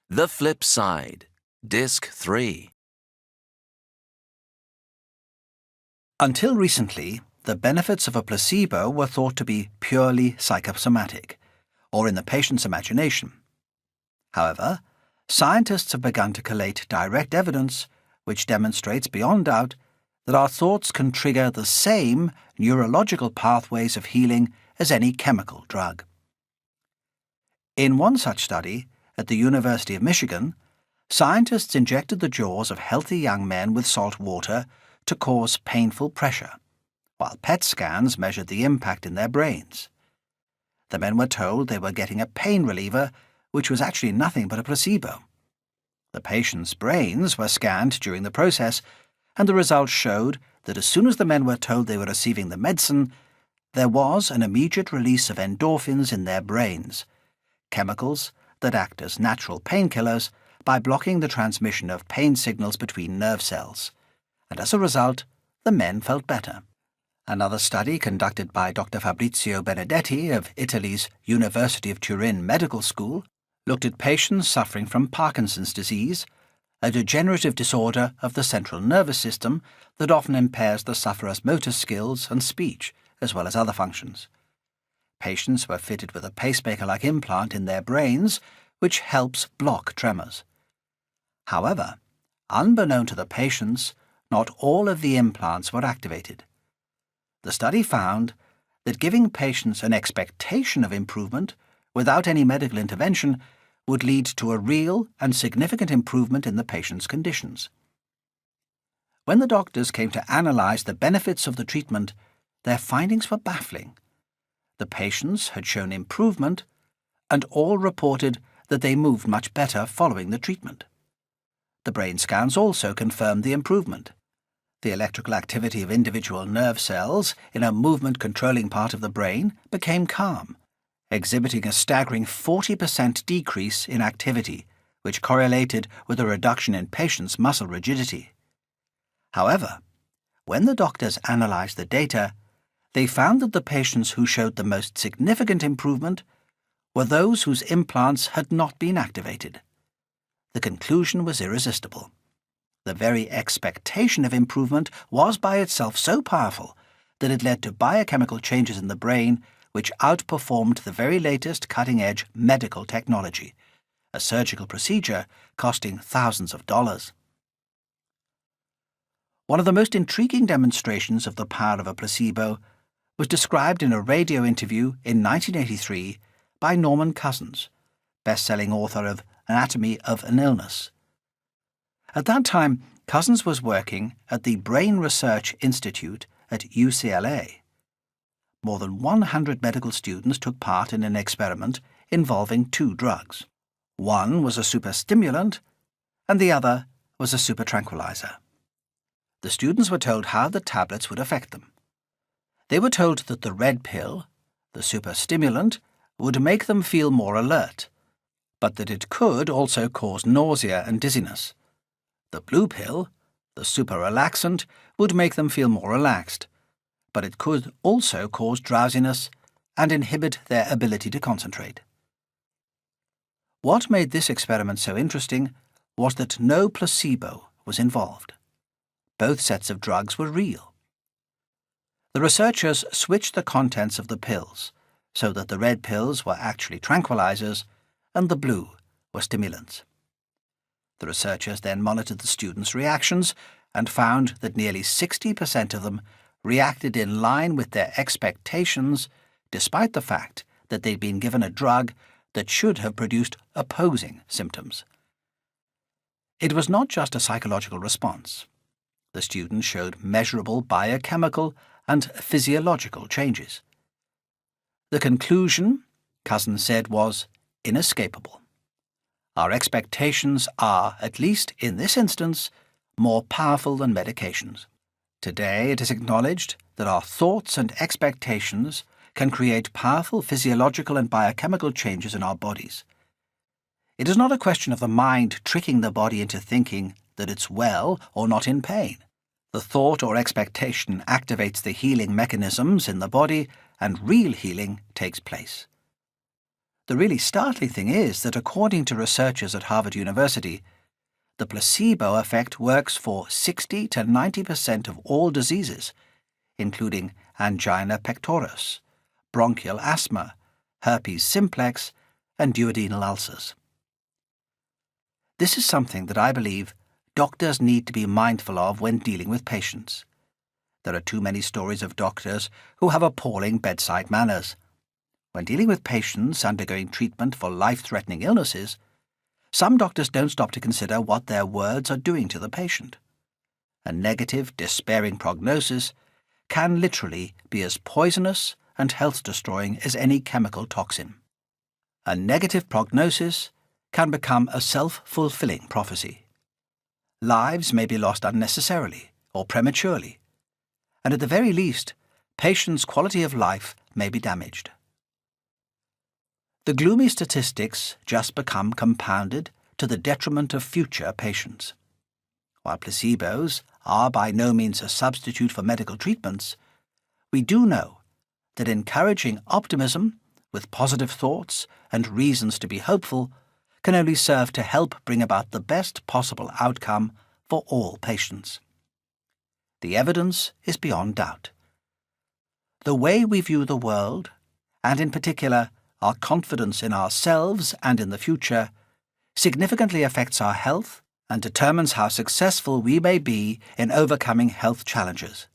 The Flipside, Disc 3. Until recently, the benefits of a placebo were thought to be purely psychosomatic, or in the patient's imagination. However, scientists have begun to collate direct evidence which demonstrates beyond doubt that our thoughts can trigger the same neurological pathways of healing as any chemical drug. In one such study, at the University of Michigan, scientists injected the jaws of healthy young men with salt water to cause painful pressure, while PET scans measured the impact in their brains. The men were told they were getting a pain reliever, which was actually nothing but a placebo. The patients' brains were scanned during the process, and the results showed that as soon as the men were told they were receiving the medicine, there was an immediate release of endorphins in their brains, chemicals that act as natural painkillers by blocking the transmission of pain signals between nerve cells, and as a result, the men felt better. Another study conducted by Dr. Fabrizio Benedetti of Italy's University of Turin Medical School looked at patients suffering from Parkinson's disease, a degenerative disorder of the central nervous system that often impairs the sufferer's motor skills and speech, as well as other functions. Patients were fitted with a pacemaker-like implant in their brains, which helps block tremors. However, unbeknown to the patients, not all of the implants were activated. The study found that giving patients an expectation of improvement without any medical intervention would lead to a real and significant improvement in the patient's conditions. When the doctors came to analyze the benefits of the treatment, their findings were baffling. The patients had shown improvement, and all reported that they moved much better following the treatment. The brain scans also confirmed the improvement. The electrical activity of individual nerve cells in a movement-controlling part of the brain became calm, exhibiting a staggering 40% decrease in activity, which correlated with a reduction in patients' muscle rigidity. However, when the doctors analyzed the data, they found that the patients who showed the most significant improvement were those whose implants had not been activated. The conclusion was irresistible. The very expectation of improvement was by itself so powerful that it led to biochemical changes in the brain which outperformed the very latest cutting-edge medical technology, a surgical procedure costing thousands of dollars. One of the most intriguing demonstrations of the power of a placebo was described in a radio interview in 1983 by Norman Cousins, best-selling author of Anatomy of an Illness. At that time, Cousins was working at the Brain Research Institute at UCLA. More than 100 medical students took part in an experiment involving two drugs. One was a superstimulant, and the other was a supertranquilizer. The students were told how the tablets would affect them. They were told that the red pill, the superstimulant, would make them feel more alert, but that it could also cause nausea and dizziness. The blue pill, the super-relaxant, would make them feel more relaxed, but it could also cause drowsiness and inhibit their ability to concentrate. What made this experiment so interesting was that no placebo was involved. Both sets of drugs were real. The researchers switched the contents of the pills so that the red pills were actually tranquilizers and the blue were stimulants. The researchers then monitored the students' reactions and found that nearly 60% of them reacted in line with their expectations, despite the fact that they'd been given a drug that should have produced opposing symptoms. It was not just a psychological response. The students showed measurable biochemical and physiological changes. The conclusion, Cousins said, was inescapable. Our expectations are, at least in this instance, more powerful than medications. Today it is acknowledged that our thoughts and expectations can create powerful physiological and biochemical changes in our bodies. It is not a question of the mind tricking the body into thinking that it's well or not in pain. The thought or expectation activates the healing mechanisms in the body, and real healing takes place. The really startling thing is that according to researchers at Harvard University, the placebo effect works for 60 to 90% of all diseases, including angina pectoris, bronchial asthma, herpes simplex, and duodenal ulcers. This is something that I believe doctors need to be mindful of when dealing with patients. There are too many stories of doctors who have appalling bedside manners. When dealing with patients undergoing treatment for life-threatening illnesses, some doctors don't stop to consider what their words are doing to the patient. A negative, despairing prognosis can literally be as poisonous and health-destroying as any chemical toxin. A negative prognosis can become a self-fulfilling prophecy. Lives may be lost unnecessarily or prematurely, and at the very least, patients' quality of life may be damaged. The gloomy statistics just become compounded to the detriment of future patients. While placebos are by no means a substitute for medical treatments, we do know that encouraging optimism with positive thoughts and reasons to be hopeful can only serve to help bring about the best possible outcome for all patients. The evidence is beyond doubt. The way we view the world, and in particular our confidence in ourselves and in the future, significantly affects our health and determines how successful we may be in overcoming health challenges.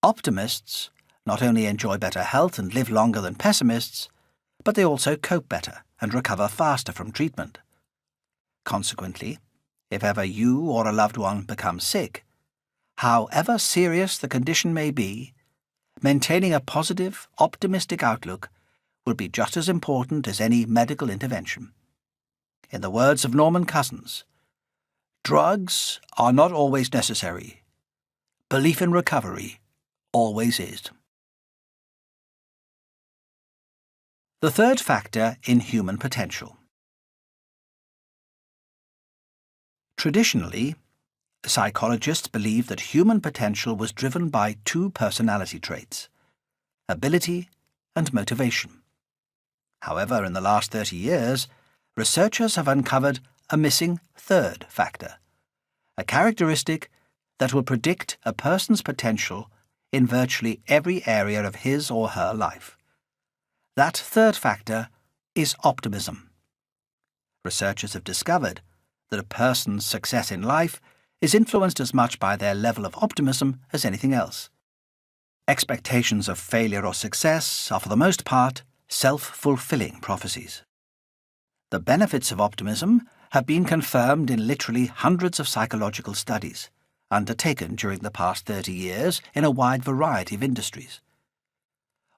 Optimists not only enjoy better health and live longer than pessimists, but they also cope better and recover faster from treatment. Consequently, if ever you or a loved one becomes sick, however serious the condition may be, maintaining a positive, optimistic outlook will be just as important as any medical intervention. In the words of Norman Cousins, drugs are not always necessary. Belief in recovery always is. The third factor in human potential. Traditionally, psychologists believe that human potential was driven by two personality traits, ability and motivation. However, in the last 30 years, researchers have uncovered a missing third factor, a characteristic that will predict a person's potential in virtually every area of his or her life. That third factor is optimism. Researchers have discovered that a person's success in life is influenced as much by their level of optimism as anything else. Expectations of failure or success are for the most part self-fulfilling prophecies. The benefits of optimism have been confirmed in literally hundreds of psychological studies, undertaken during the past 30 years in a wide variety of industries.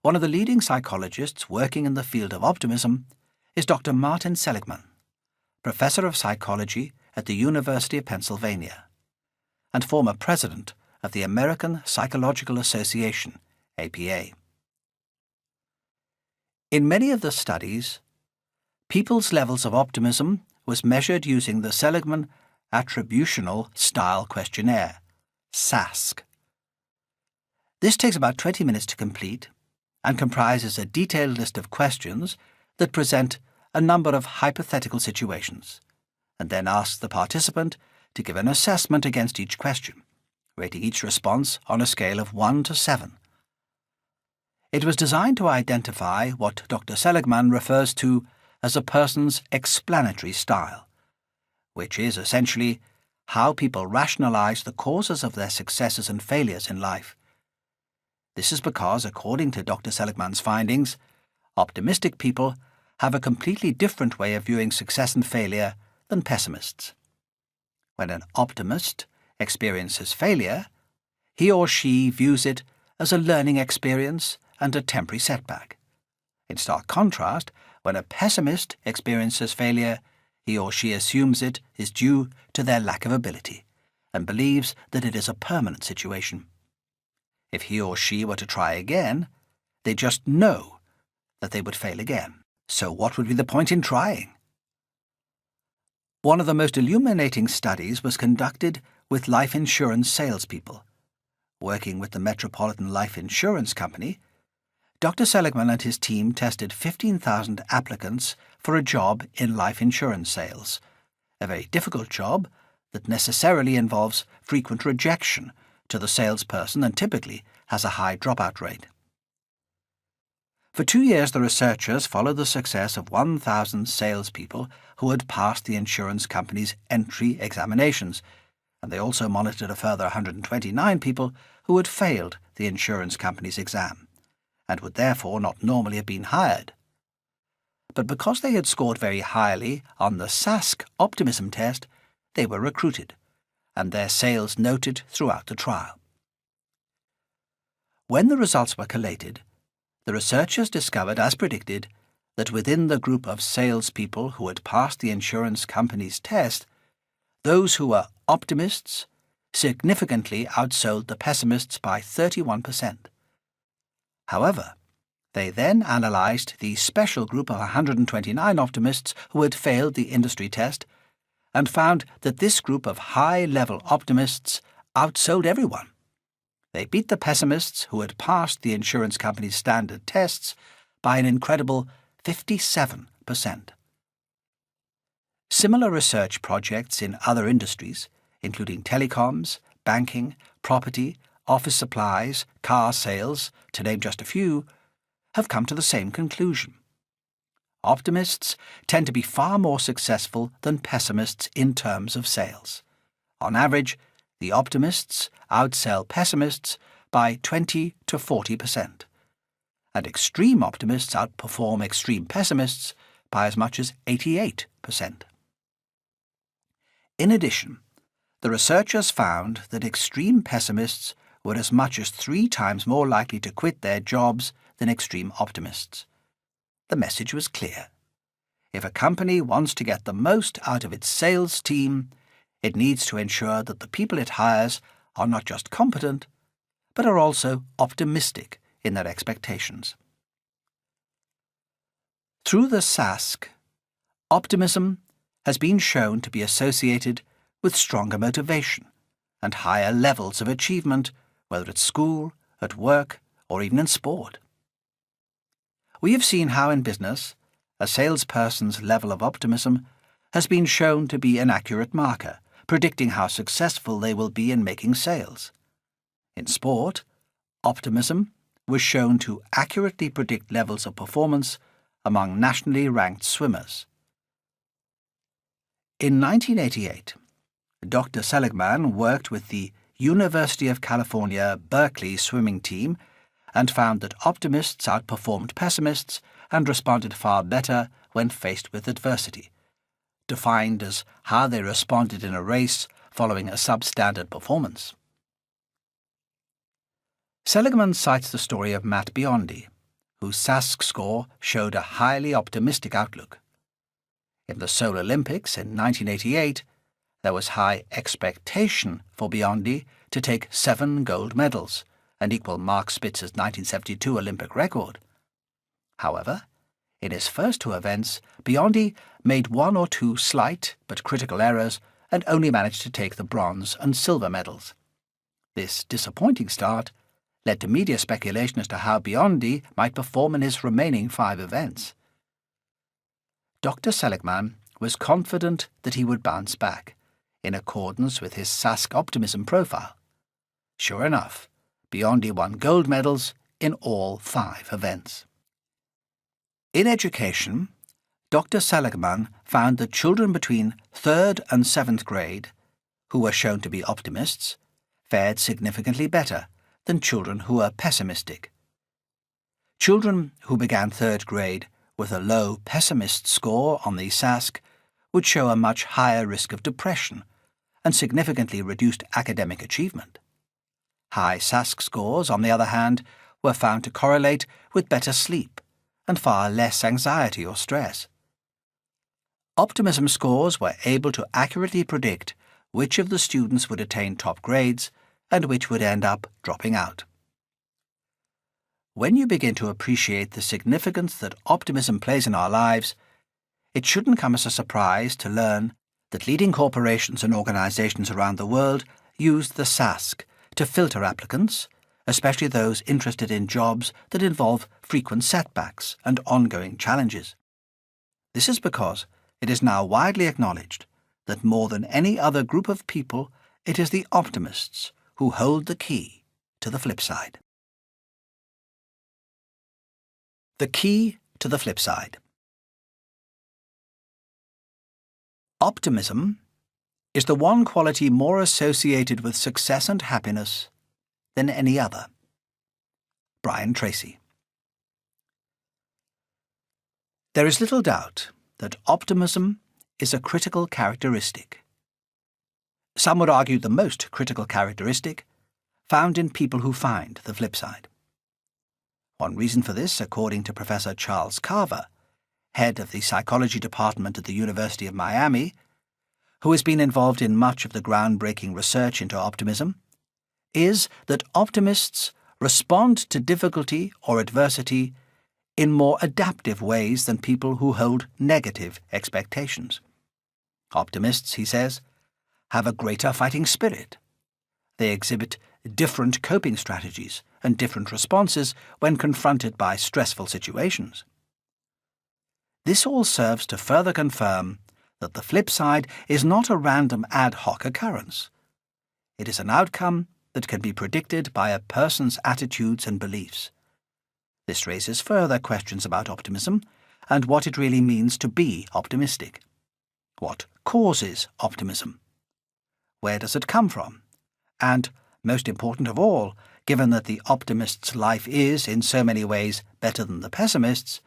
One of the leading psychologists working in the field of optimism is Dr. Martin Seligman, professor of psychology at the University of Pennsylvania, and former president of the American Psychological Association, APA. In many of the studies, people's levels of optimism was measured using the Seligman Attributional Style Questionnaire, SASQ. This takes about 20 minutes to complete and comprises a detailed list of questions that present a number of hypothetical situations, and then asks the participant to give an assessment against each question, rating each response on a scale of 1 to 7. It was designed to identify what Dr. Seligman refers to as a person's explanatory style, which is essentially how people rationalize the causes of their successes and failures in life. This is because, according to Dr. Seligman's findings, optimistic people have a completely different way of viewing success and failure than pessimists. When an optimist experiences failure, he or she views it as a learning experience and a temporary setback. In stark contrast, when a pessimist experiences failure, he or she assumes it is due to their lack of ability and believes that it is a permanent situation. If he or she were to try again, they just know that they would fail again. So what would be the point in trying? One of the most illuminating studies was conducted with life insurance salespeople. Working with the Metropolitan Life Insurance Company, Dr. Seligman and his team tested 15,000 applicants for a job in life insurance sales, a very difficult job that necessarily involves frequent rejection to the salesperson and typically has a high dropout rate. For 2 years, the researchers followed the success of 1,000 salespeople who had passed the insurance company's entry examinations, and they also monitored a further 129 people who had failed the insurance company's exam and would therefore not normally have been hired. But because they had scored very highly on the SASC Optimism test, they were recruited, and their sales noted throughout the trial. When the results were collated, the researchers discovered, as predicted, that within the group of salespeople who had passed the insurance company's test, those who were optimists significantly outsold the pessimists by 31%. However, they then analysed the special group of 129 optimists who had failed the industry test and found that this group of high-level optimists outsold everyone. They beat the pessimists who had passed the insurance company's standard tests by an incredible 57%. Similar research projects in other industries, including telecoms, banking, property, office supplies, car sales, to name just a few, have come to the same conclusion. Optimists tend to be far more successful than pessimists in terms of sales. On average, the optimists outsell pessimists by 20 to 40%, and extreme optimists outperform extreme pessimists by as much as 88%. In addition, the researchers found that extreme pessimists were as much as 3 times more likely to quit their jobs than extreme optimists. The message was clear. If a company wants to get the most out of its sales team, it needs to ensure that the people it hires are not just competent, but are also optimistic in their expectations. Through the SASC, optimism has been shown to be associated with stronger motivation and higher levels of achievement, whether at school, at work, or even in sport. We have seen how in business, a salesperson's level of optimism has been shown to be an accurate marker, predicting how successful they will be in making sales. In sport, optimism was shown to accurately predict levels of performance among nationally ranked swimmers. In 1988, Dr. Seligman worked with the University of California, Berkeley swimming team and found that optimists outperformed pessimists and responded far better when faced with adversity, defined as how they responded in a race following a substandard performance. Seligman cites the story of Matt Biondi, whose SASC score showed a highly optimistic outlook. In the Seoul Olympics in 1988, there was high expectation for Biondi to take 7 gold medals and equal Mark Spitzer's 1972 Olympic record. However, in his first 2 events, Biondi made 1 or 2 slight but critical errors and only managed to take the bronze and silver medals. This disappointing start led to media speculation as to how Biondi might perform in his remaining 5 events. Dr. Seligman was confident that he would bounce back, in accordance with his SASC optimism profile. Sure enough, Biondi won gold medals in all 5 events. In education, Dr. Seligman found that children between 3rd and 7th grade, who were shown to be optimists, fared significantly better than children who were pessimistic. Children who began 3rd grade with a low pessimist score on the SASC would show a much higher risk of depression and significantly reduced academic achievement. High SASC scores, on the other hand, were found to correlate with better sleep and far less anxiety or stress. Optimism scores were able to accurately predict which of the students would attain top grades and which would end up dropping out. When you begin to appreciate the significance that optimism plays in our lives, it shouldn't come as a surprise to learn that leading corporations and organizations around the world use the SASC to filter applicants, especially those interested in jobs that involve frequent setbacks and ongoing challenges. This is because it is now widely acknowledged that more than any other group of people, it is the optimists who hold the key to the flip side. The key to the flip side. Optimism is the one quality more associated with success and happiness than any other. Brian Tracy. There is little doubt that optimism is a critical characteristic. Some would argue the most critical characteristic found in people who find the flip side. One reason for this, according to Professor Charles Carver, head of the psychology department at the University of Miami, who has been involved in much of the groundbreaking research into optimism, is that optimists respond to difficulty or adversity in more adaptive ways than people who hold negative expectations. Optimists, he says, have a greater fighting spirit. They exhibit different coping strategies and different responses when confronted by stressful situations. This all serves to further confirm that the flip side is not a random ad hoc occurrence. It is an outcome that can be predicted by a person's attitudes and beliefs. This raises further questions about optimism and what it really means to be optimistic. What causes optimism? Where does it come from? And, most important of all, given that the optimist's life is, in so many ways, better than the pessimist's,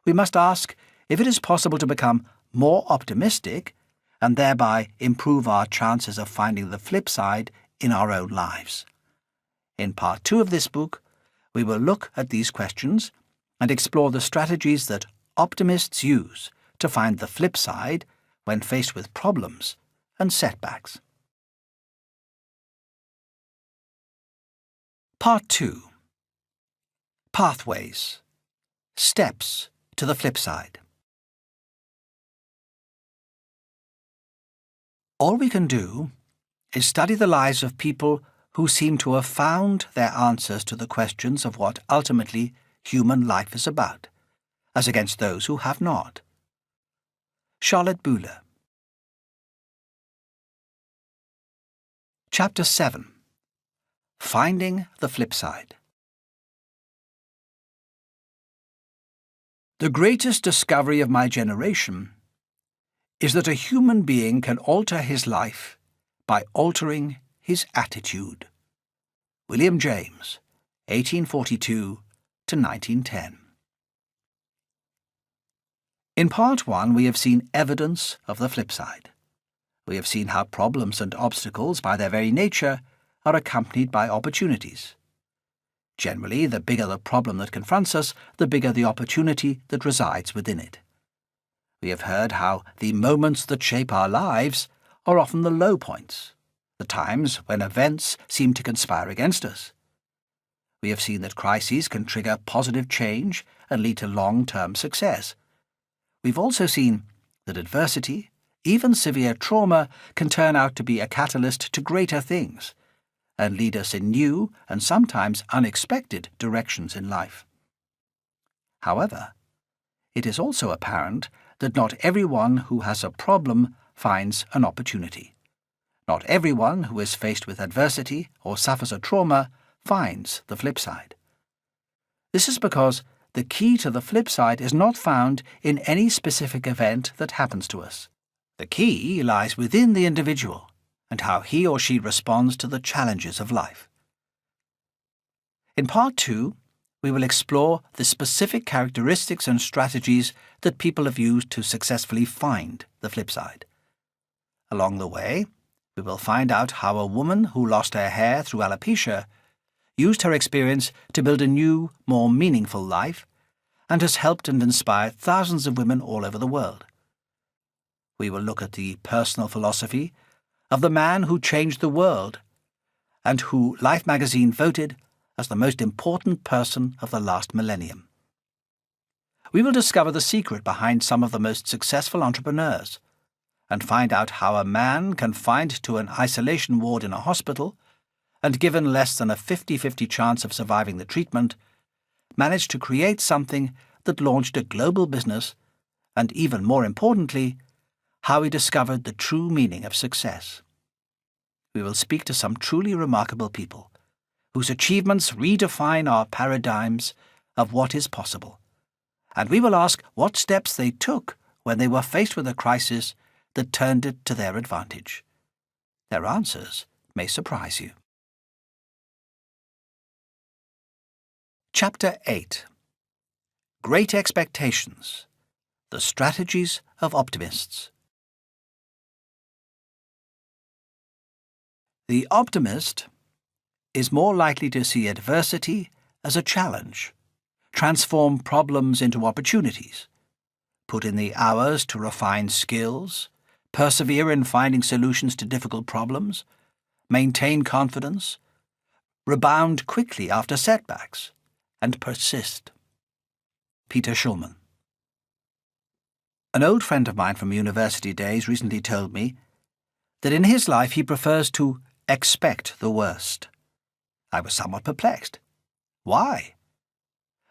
we must ask if it is possible to become more optimistic and thereby improve our chances of finding the flip side in our own lives. In Part 2 of this book, we will look at these questions and explore the strategies that optimists use to find the flip side when faced with problems and setbacks. Part 2. Pathways. Steps to the flip side. All we can do is study the lives of people who seem to have found their answers to the questions of what ultimately human life is about, as against those who have not. Charlotte Bühler. Chapter 7. Finding the Flip Side. The greatest discovery of my generation is that a human being can alter his life by altering his attitude. William James, 1842 to 1910. In Part 1, we have seen evidence of the flip side. We have seen how problems and obstacles, by their very nature, are accompanied by opportunities. Generally, the bigger the problem that confronts us, the bigger the opportunity that resides within it. We have heard how the moments that shape our lives are often the low points, the times when events seem to conspire against us. We have seen that crises can trigger positive change and lead to long-term success. We've also seen that adversity, even severe trauma, can turn out to be a catalyst to greater things and lead us in new and sometimes unexpected directions in life. However, it is also apparent that not everyone who has a problem finds an opportunity. Not everyone who is faced with adversity or suffers a trauma finds the flip side. This is because the key to the flip side is not found in any specific event that happens to us. The key lies within the individual and how he or she responds to the challenges of life. In Part 2, we will explore the specific characteristics and strategies that people have used to successfully find the flip side. Along the way, we will find out how a woman who lost her hair through alopecia used her experience to build a new, more meaningful life and has helped and inspired thousands of women all over the world. We will look at the personal philosophy of the man who changed the world and who Life magazine voted as the most important person of the last millennium. We will discover the secret behind some of the most successful entrepreneurs and find out how a man confined to an isolation ward in a hospital and given less than a 50-50 chance of surviving the treatment, managed to create something that launched a global business, and even more importantly, how he discovered the true meaning of success. We will speak to some truly remarkable people, whose achievements redefine our paradigms of what is possible, and we will ask what steps they took when they were faced with a crisis that turned it to their advantage. Their answers may surprise you. Chapter 8. Great Expectations. The Strategies of Optimists. The optimist is more likely to see adversity as a challenge, transform problems into opportunities, put in the hours to refine skills, persevere in finding solutions to difficult problems, maintain confidence, rebound quickly after setbacks, and persist. Peter Schulman. An old friend of mine from university days recently told me that in his life he prefers to expect the worst. I was somewhat perplexed. Why?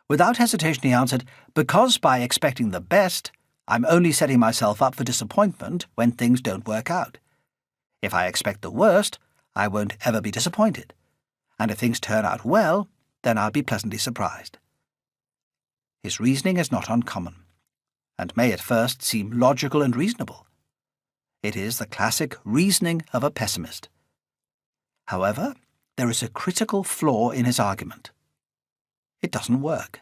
Without hesitation he answered, because by expecting the best, I'm only setting myself up for disappointment when things don't work out. If I expect the worst, I won't ever be disappointed. And if things turn out well, then I'll be pleasantly surprised. His reasoning is not uncommon, and may at first seem logical and reasonable. It is the classic reasoning of a pessimist. However, there is a critical flaw in his argument. It doesn't work.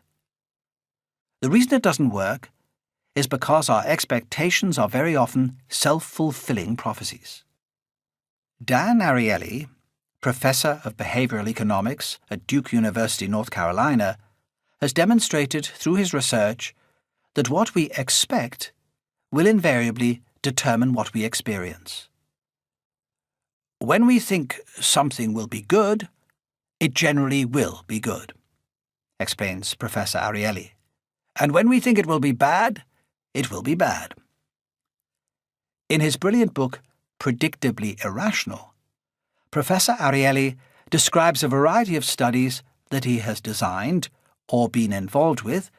The reason it doesn't work is because our expectations are very often self-fulfilling prophecies. Dan Ariely, professor of behavioral economics at Duke University, North Carolina, has demonstrated through his research that what we expect will invariably determine what we experience. When we think something will be good, it generally will be good, explains Professor Ariely. And when we think it will be bad, it will be bad. In his brilliant book, Predictably Irrational, Professor Ariely describes a variety of studies that he has designed or been involved with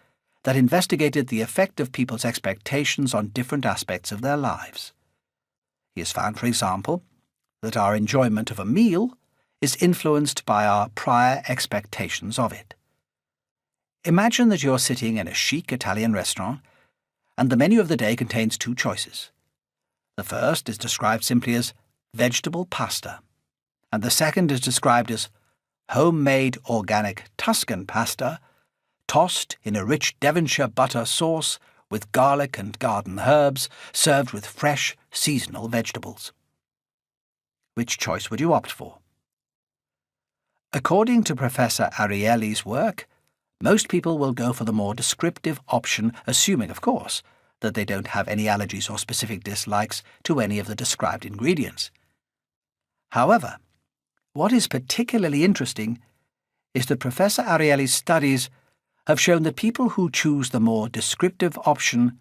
that investigated the effect of people's expectations on different aspects of their lives. He has found, for example, that our enjoyment of a meal is influenced by our prior expectations of it. Imagine that you're sitting in a chic Italian restaurant, and the menu of the day contains two choices. The first is described simply as vegetable pasta, and the second is described as homemade organic Tuscan pasta, tossed in a rich Devonshire butter sauce with garlic and garden herbs, served with fresh, seasonal vegetables. Which choice would you opt for? According to Professor Ariely's work, most people will go for the more descriptive option, assuming, of course, that they don't have any allergies or specific dislikes to any of the described ingredients. However, what is particularly interesting is that Professor Ariely's studies have shown that people who choose the more descriptive option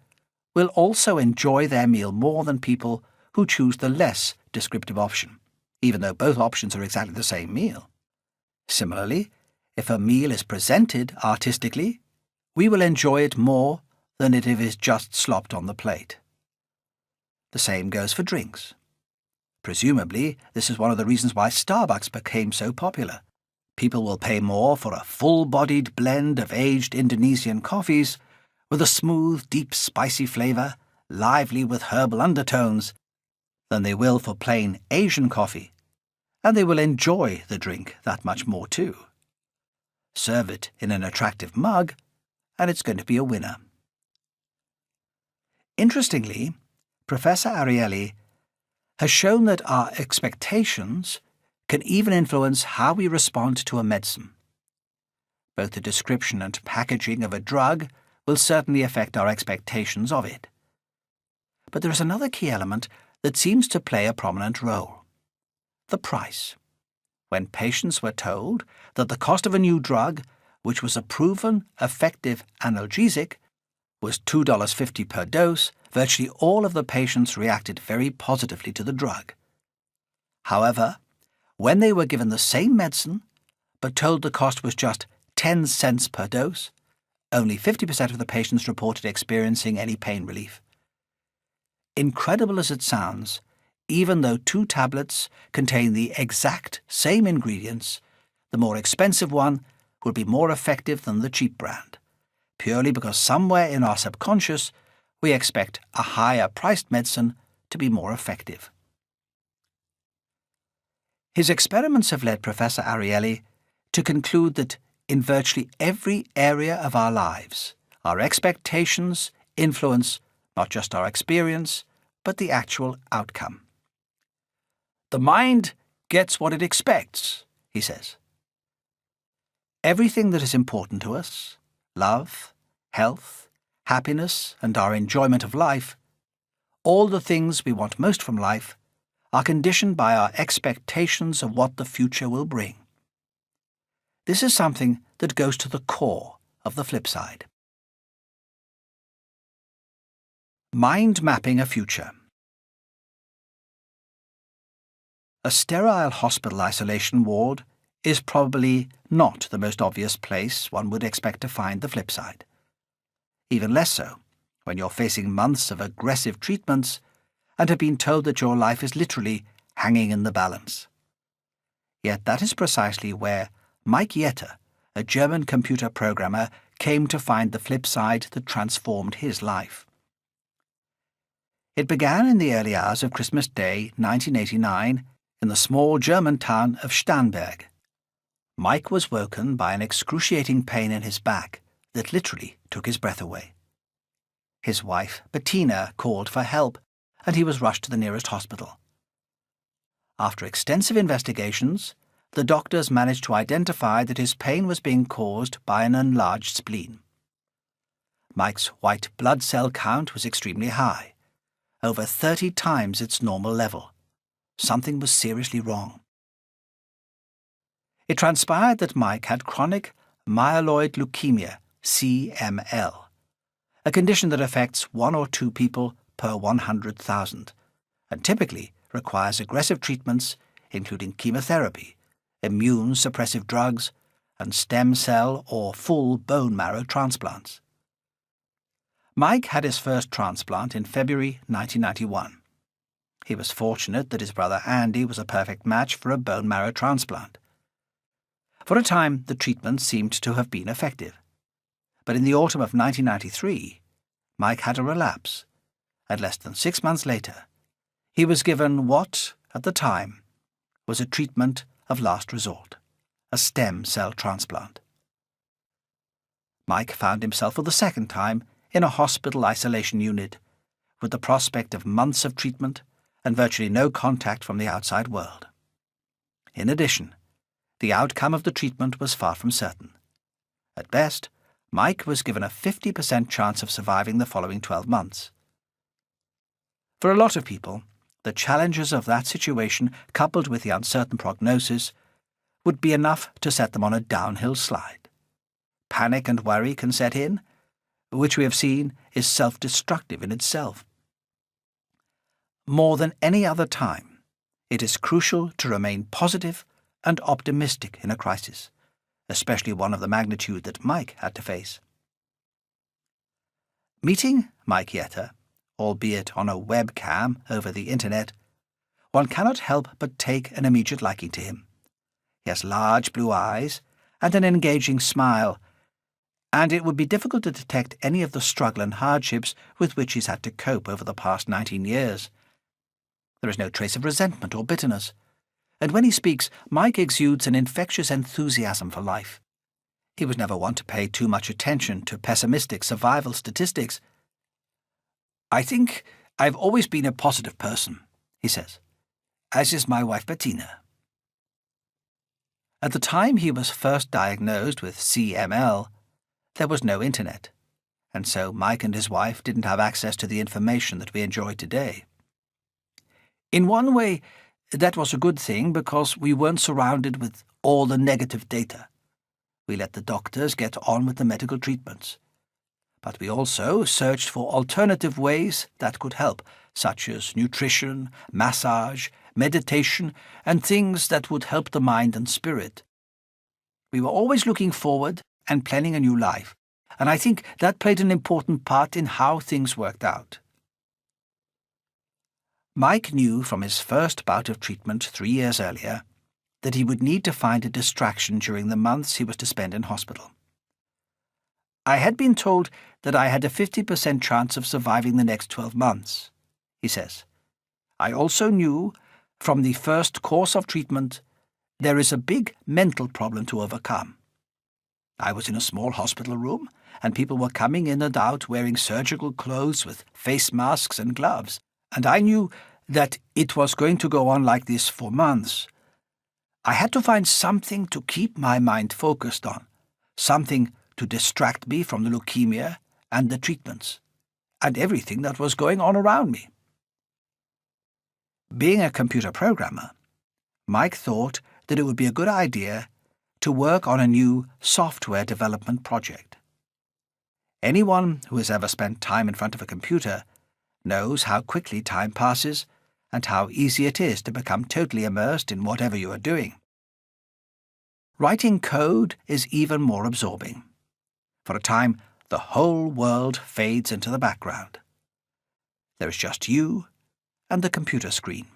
will also enjoy their meal more than people who choose the less descriptive option, even though both options are exactly the same meal. Similarly, if a meal is presented artistically, we will enjoy it more than if it is just slopped on the plate. The same goes for drinks. Presumably, this is one of the reasons why Starbucks became so popular. People will pay more for a full-bodied blend of aged Indonesian coffees with a smooth, deep, spicy flavour, lively with herbal undertones, than they will for plain Asian coffee, and they will enjoy the drink that much more too. Serve it in an attractive mug, and it's going to be a winner. Interestingly, Professor Ariely has shown that our expectations can even influence how we respond to a medicine. Both the description and packaging of a drug will certainly affect our expectations of it. But there is another key element that seems to play a prominent role: the price. When patients were told that the cost of a new drug, which was a proven, effective analgesic, was $2.50 per dose, virtually all of the patients reacted very positively to the drug. However, when they were given the same medicine, but told the cost was just 10 cents per dose, only 50% of the patients reported experiencing any pain relief. Incredible as it sounds, even though 2 tablets contain the exact same ingredients, the more expensive one would be more effective than the cheap brand, purely because somewhere in our subconscious we expect a higher-priced medicine to be more effective. His experiments have led Professor Ariely to conclude that in virtually every area of our lives, our expectations influence not just our experience, but the actual outcome. The mind gets what it expects, he says. Everything that is important to us, love, health, happiness, and our enjoyment of life, all the things we want most from life, are conditioned by our expectations of what the future will bring. This is something that goes to the core of the Flipside. Mind mapping a future. A sterile hospital isolation ward is probably not the most obvious place one would expect to find the Flipside. Even less so when you're facing months of aggressive treatments and have been told that your life is literally hanging in the balance. Yet that is precisely where Mike Yetter, a German computer programmer, came to find the Flipside that transformed his life. It began in the early hours of Christmas Day, 1989, in the small German town of Starnberg. Mike was woken by an excruciating pain in his back that literally took his breath away. His wife, Bettina, called for help, and he was rushed to the nearest hospital. After extensive investigations, the doctors managed to identify that his pain was being caused by an enlarged spleen. Mike's white blood cell count was extremely high, over 30 times its normal level. Something was seriously wrong. It transpired that Mike had chronic myeloid leukemia, CML, a condition that affects 1 or 2 people per 100,000, and typically requires aggressive treatments including chemotherapy, immune suppressive drugs, and stem cell or full bone marrow transplants. Mike had his first transplant in February 1991. He was fortunate that his brother Andy was a perfect match for a bone marrow transplant. For a time, the treatment seemed to have been effective. But in the autumn of 1993, Mike had a relapse, and less than 6 months later, he was given what, at the time, was a treatment of last resort, a stem cell transplant. Mike found himself for the second time in a hospital isolation unit, with the prospect of months of treatment and virtually no contact from the outside world. In addition, the outcome of the treatment was far from certain. At best, Mike was given a 50% chance of surviving the following 12 months. For a lot of people, the challenges of that situation, coupled with the uncertain prognosis, would be enough to set them on a downhill slide. Panic and worry can set in, which we have seen is self-destructive in itself. More than any other time, it is crucial to remain positive and optimistic in a crisis, especially one of the magnitude that Mike had to face. Meeting Mike Yetter, albeit on a webcam over the internet, one cannot help but take an immediate liking to him. He has large blue eyes and an engaging smile, and it would be difficult to detect any of the struggle and hardships with which he's had to cope over the past 19 years. There is no trace of resentment or bitterness, and when he speaks, Mike exudes an infectious enthusiasm for life. He was never one to pay too much attention to pessimistic survival statistics. "I think I've always been a positive person," he says, "as is my wife Bettina." At the time he was first diagnosed with CML, there was no internet, and so Mike and his wife didn't have access to the information that we enjoy today. In one way, that was a good thing because we weren't surrounded with all the negative data. We let the doctors get on with the medical treatments. But we also searched for alternative ways that could help, such as nutrition, massage, meditation, and things that would help the mind and spirit. We were always looking forward and planning a new life, and I think that played an important part in how things worked out. Mike knew from his first bout of treatment 3 years earlier that he would need to find a distraction during the months he was to spend in hospital. "I had been told that I had a 50% chance of surviving the next 12 months, he says. "I also knew from the first course of treatment there is a big mental problem to overcome. I was in a small hospital room, and people were coming in and out wearing surgical clothes with face masks and gloves, and I knew that it was going to go on like this for months. I had to find something to keep my mind focused on, something to distract me from the leukemia and the treatments, and everything that was going on around me." Being a computer programmer, Mike thought that it would be a good idea to work on a new software development project. Anyone who has ever spent time in front of a computer knows how quickly time passes and how easy it is to become totally immersed in whatever you are doing. Writing code is even more absorbing. For a time, the whole world fades into the background. There is just you and the computer screen.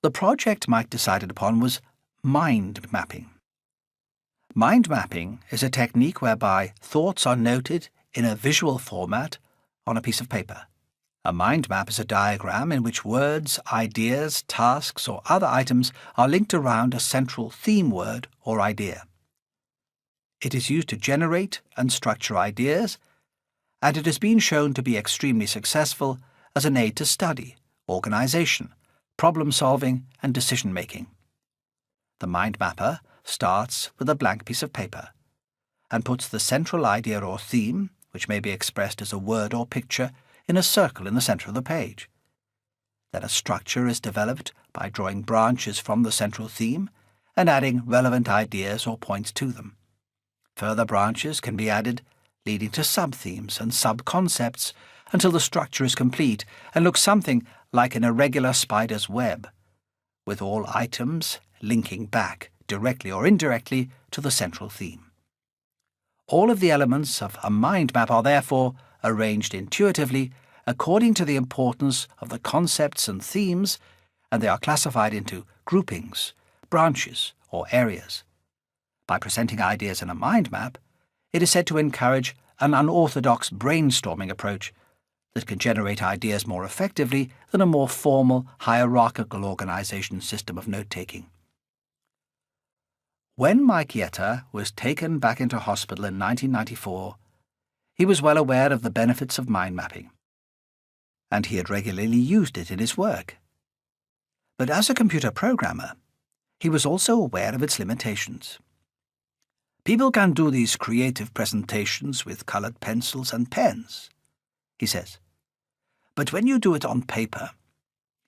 The project Mike decided upon was mind mapping. Mind mapping is a technique whereby thoughts are noted in a visual format on a piece of paper. A mind map is a diagram in which words, ideas, tasks, or other items are linked around a central theme word or idea. It is used to generate and structure ideas, and it has been shown to be extremely successful as an aid to study, organization, problem-solving, and decision-making. The mind mapper starts with a blank piece of paper and puts the central idea or theme, which may be expressed as a word or picture, in a circle in the center of the page. Then a structure is developed by drawing branches from the central theme and adding relevant ideas or points to them. Further branches can be added, leading to sub-themes and sub-concepts until the structure is complete and looks something like an irregular spider's web, with all items linking back, directly or indirectly, to the central theme. All of the elements of a mind map are therefore arranged intuitively according to the importance of the concepts and themes, and they are classified into groupings, branches, or areas. By presenting ideas in a mind map, it is said to encourage an unorthodox brainstorming approach that can generate ideas more effectively than a more formal, hierarchical organization system of note-taking. When Mike Yetter was taken back into hospital in 1994, he was well aware of the benefits of mind mapping, and he had regularly used it in his work. But as a computer programmer, he was also aware of its limitations. "People can do these creative presentations with colored pencils and pens," he says. "But when you do it on paper,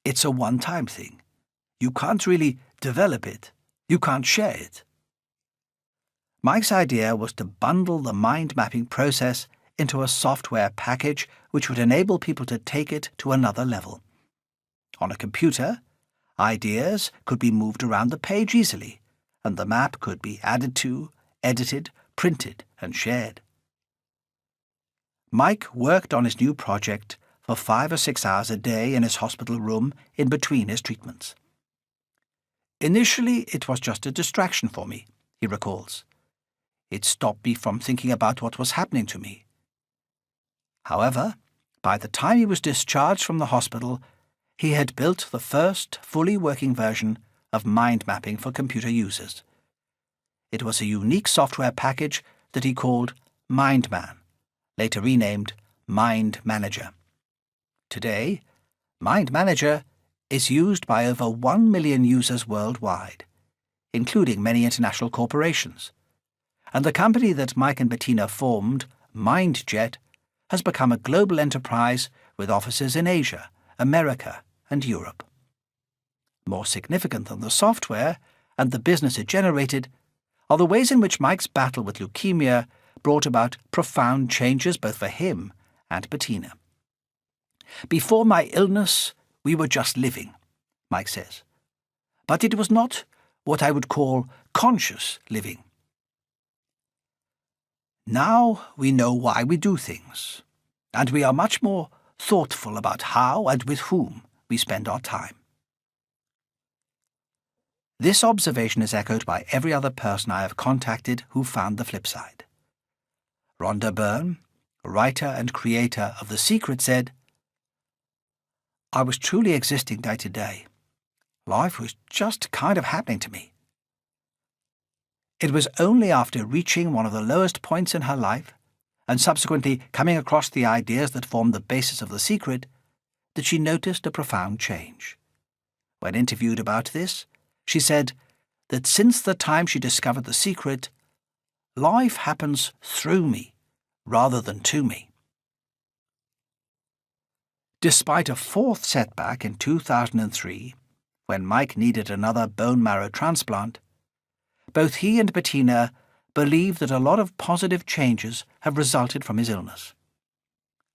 it's a one-time thing. You can't really develop it. You can't share it." Mike's idea was to bundle the mind mapping process into a software package which would enable people to take it to another level. On a computer, ideas could be moved around the page easily, and the map could be added to, edited, printed, and shared. Mike worked on his new project for 5 or 6 hours a day in his hospital room in between his treatments. "Initially, it was just a distraction for me," he recalls. "It stopped me from thinking about what was happening to me." However, by the time he was discharged from the hospital, he had built the first fully working version of mind mapping for computer users. It was a unique software package that he called MindMan, later renamed Mind Manager. Today, Mind Manager is used by over 1 million users worldwide, including many international corporations. And the company that Mike and Bettina formed, MindJet, has become a global enterprise with offices in Asia, America, and Europe. More significant than the software and the business it generated are the ways in which Mike's battle with leukemia brought about profound changes both for him and Bettina. "Before my illness, We were just living, Mike says. But it was not what I would call conscious living. Now we know why we do things, and we are much more thoughtful about how and with whom we spend our time. This observation is echoed by every other person I have contacted who found the flip side. Rhonda Byrne, writer and creator of The Secret, said, "I was truly existing day to day. Life was just kind of happening to me." It was only after reaching one of the lowest points in her life, and subsequently coming across the ideas that formed the basis of The Secret, that she noticed a profound change. When interviewed about this, she said that since the time she discovered The Secret, life happens through me rather than to me. Despite a fourth setback in 2003, when Mike needed another bone marrow transplant, both he and Bettina believe that a lot of positive changes have resulted from his illness.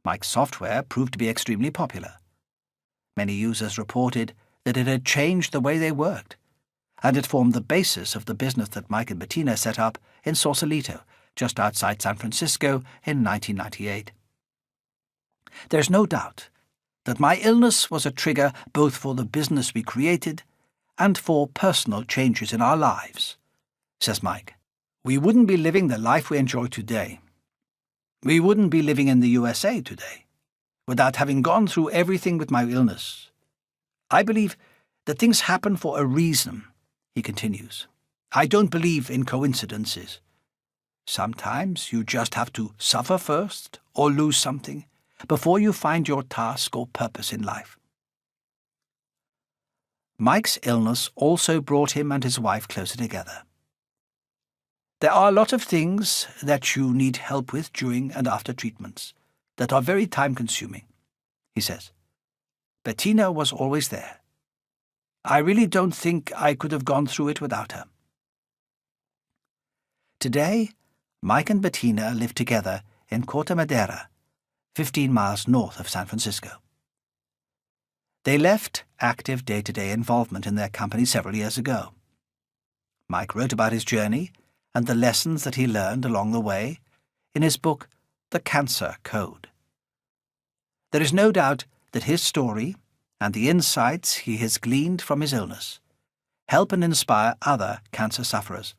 Mike's software proved to be extremely popular. Many users reported that it had changed the way they worked, and it formed the basis of the business that Mike and Bettina set up in Sausalito, just outside San Francisco, in 1998. There's no doubt that my illness was a trigger both for the business we created and for personal changes in our lives, says Mike. We wouldn't be living the life we enjoy today. We wouldn't be living in the USA today without having gone through everything with my illness. I believe that things happen for a reason, he continues. I don't believe in coincidences. Sometimes you just have to suffer first or lose something before you find your task or purpose in life. Mike's illness also brought him and his wife closer together. There are a lot of things that you need help with during and after treatments that are very time-consuming, he says. Bettina was always there. I really don't think I could have gone through it without her. Today, Mike and Bettina live together in Corte Madera, 15 miles north of San Francisco. They left active day-to-day involvement in their company several years ago. Mike wrote about his journey and the lessons that he learned along the way in his book, The Cancer Code. There is no doubt that his story and the insights he has gleaned from his illness help and inspire other cancer sufferers,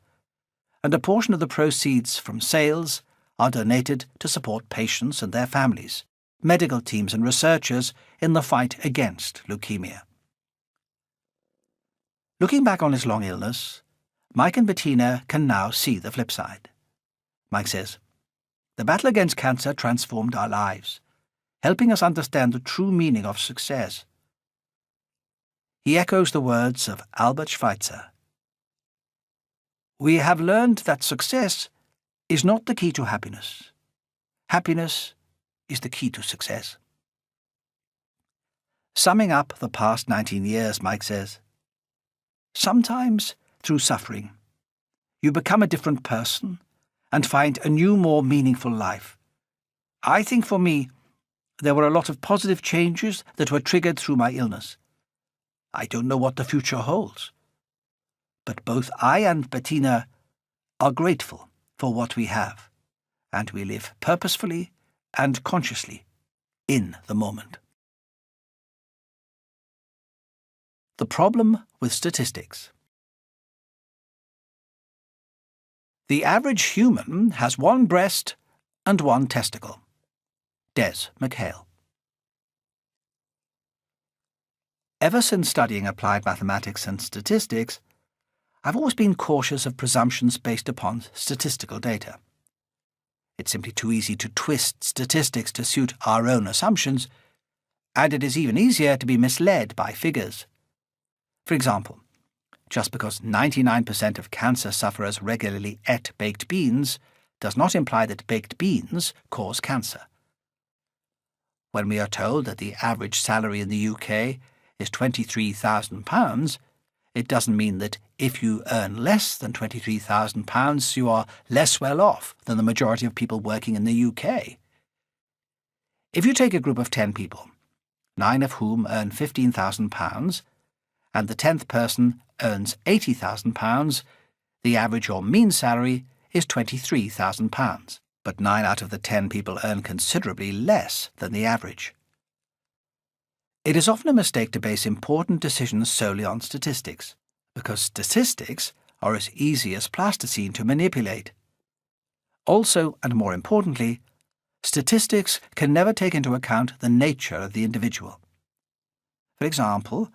and a portion of the proceeds from sales are donated to support patients and their families, medical teams and researchers in the fight against leukemia. Looking back on his long illness, Mike and Bettina can now see the flip side. Mike says, "The battle against cancer transformed our lives, helping us understand the true meaning of success." He echoes the words of Albert Schweitzer. "We have learned that success is not the key to happiness. Happiness is the key to success." Summing up the past 19 years, Mike says, "Sometimes, through suffering, you become a different person and find a new, more meaningful life. I think for me, there were a lot of positive changes that were triggered through my illness. I don't know what the future holds, but both I and Bettina are grateful for what we have, and we live purposefully and consciously in the moment." The problem with statistics. The average human has one breast and one testicle. Des McHale. Ever since studying applied mathematics and statistics, I've always been cautious of presumptions based upon statistical data. It's simply too easy to twist statistics to suit our own assumptions, and it is even easier to be misled by figures. For example, just because 99% of cancer sufferers regularly eat baked beans does not imply that baked beans cause cancer. When we are told that the average salary in the UK is £23,000, it doesn't mean that if you earn less than £23,000, you are less well off than the majority of people working in the UK. If you take a group of 10 people, 9 of whom earn £15,000, and the 10th person earns £80,000, the average or mean salary is £23,000, but 9 out of the 10 people earn considerably less than the average. It is often a mistake to base important decisions solely on statistics, because statistics are as easy as plasticine to manipulate. Also, and more importantly, statistics can never take into account the nature of the individual. For example,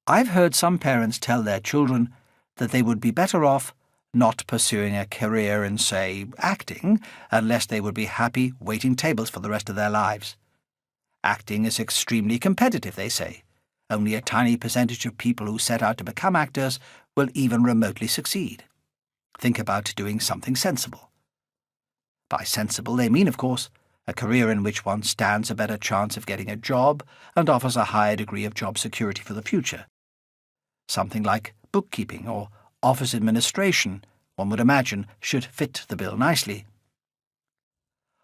I've heard some parents tell their children that they would be better off not pursuing a career in, say, acting, unless they would be happy waiting tables for the rest of their lives. Acting is extremely competitive, they say. Only a tiny percentage of people who set out to become actors will even remotely succeed. Think about doing something sensible. By sensible, they mean, of course, a career in which one stands a better chance of getting a job and offers a higher degree of job security for the future. Something like bookkeeping or office administration, one would imagine, should fit the bill nicely.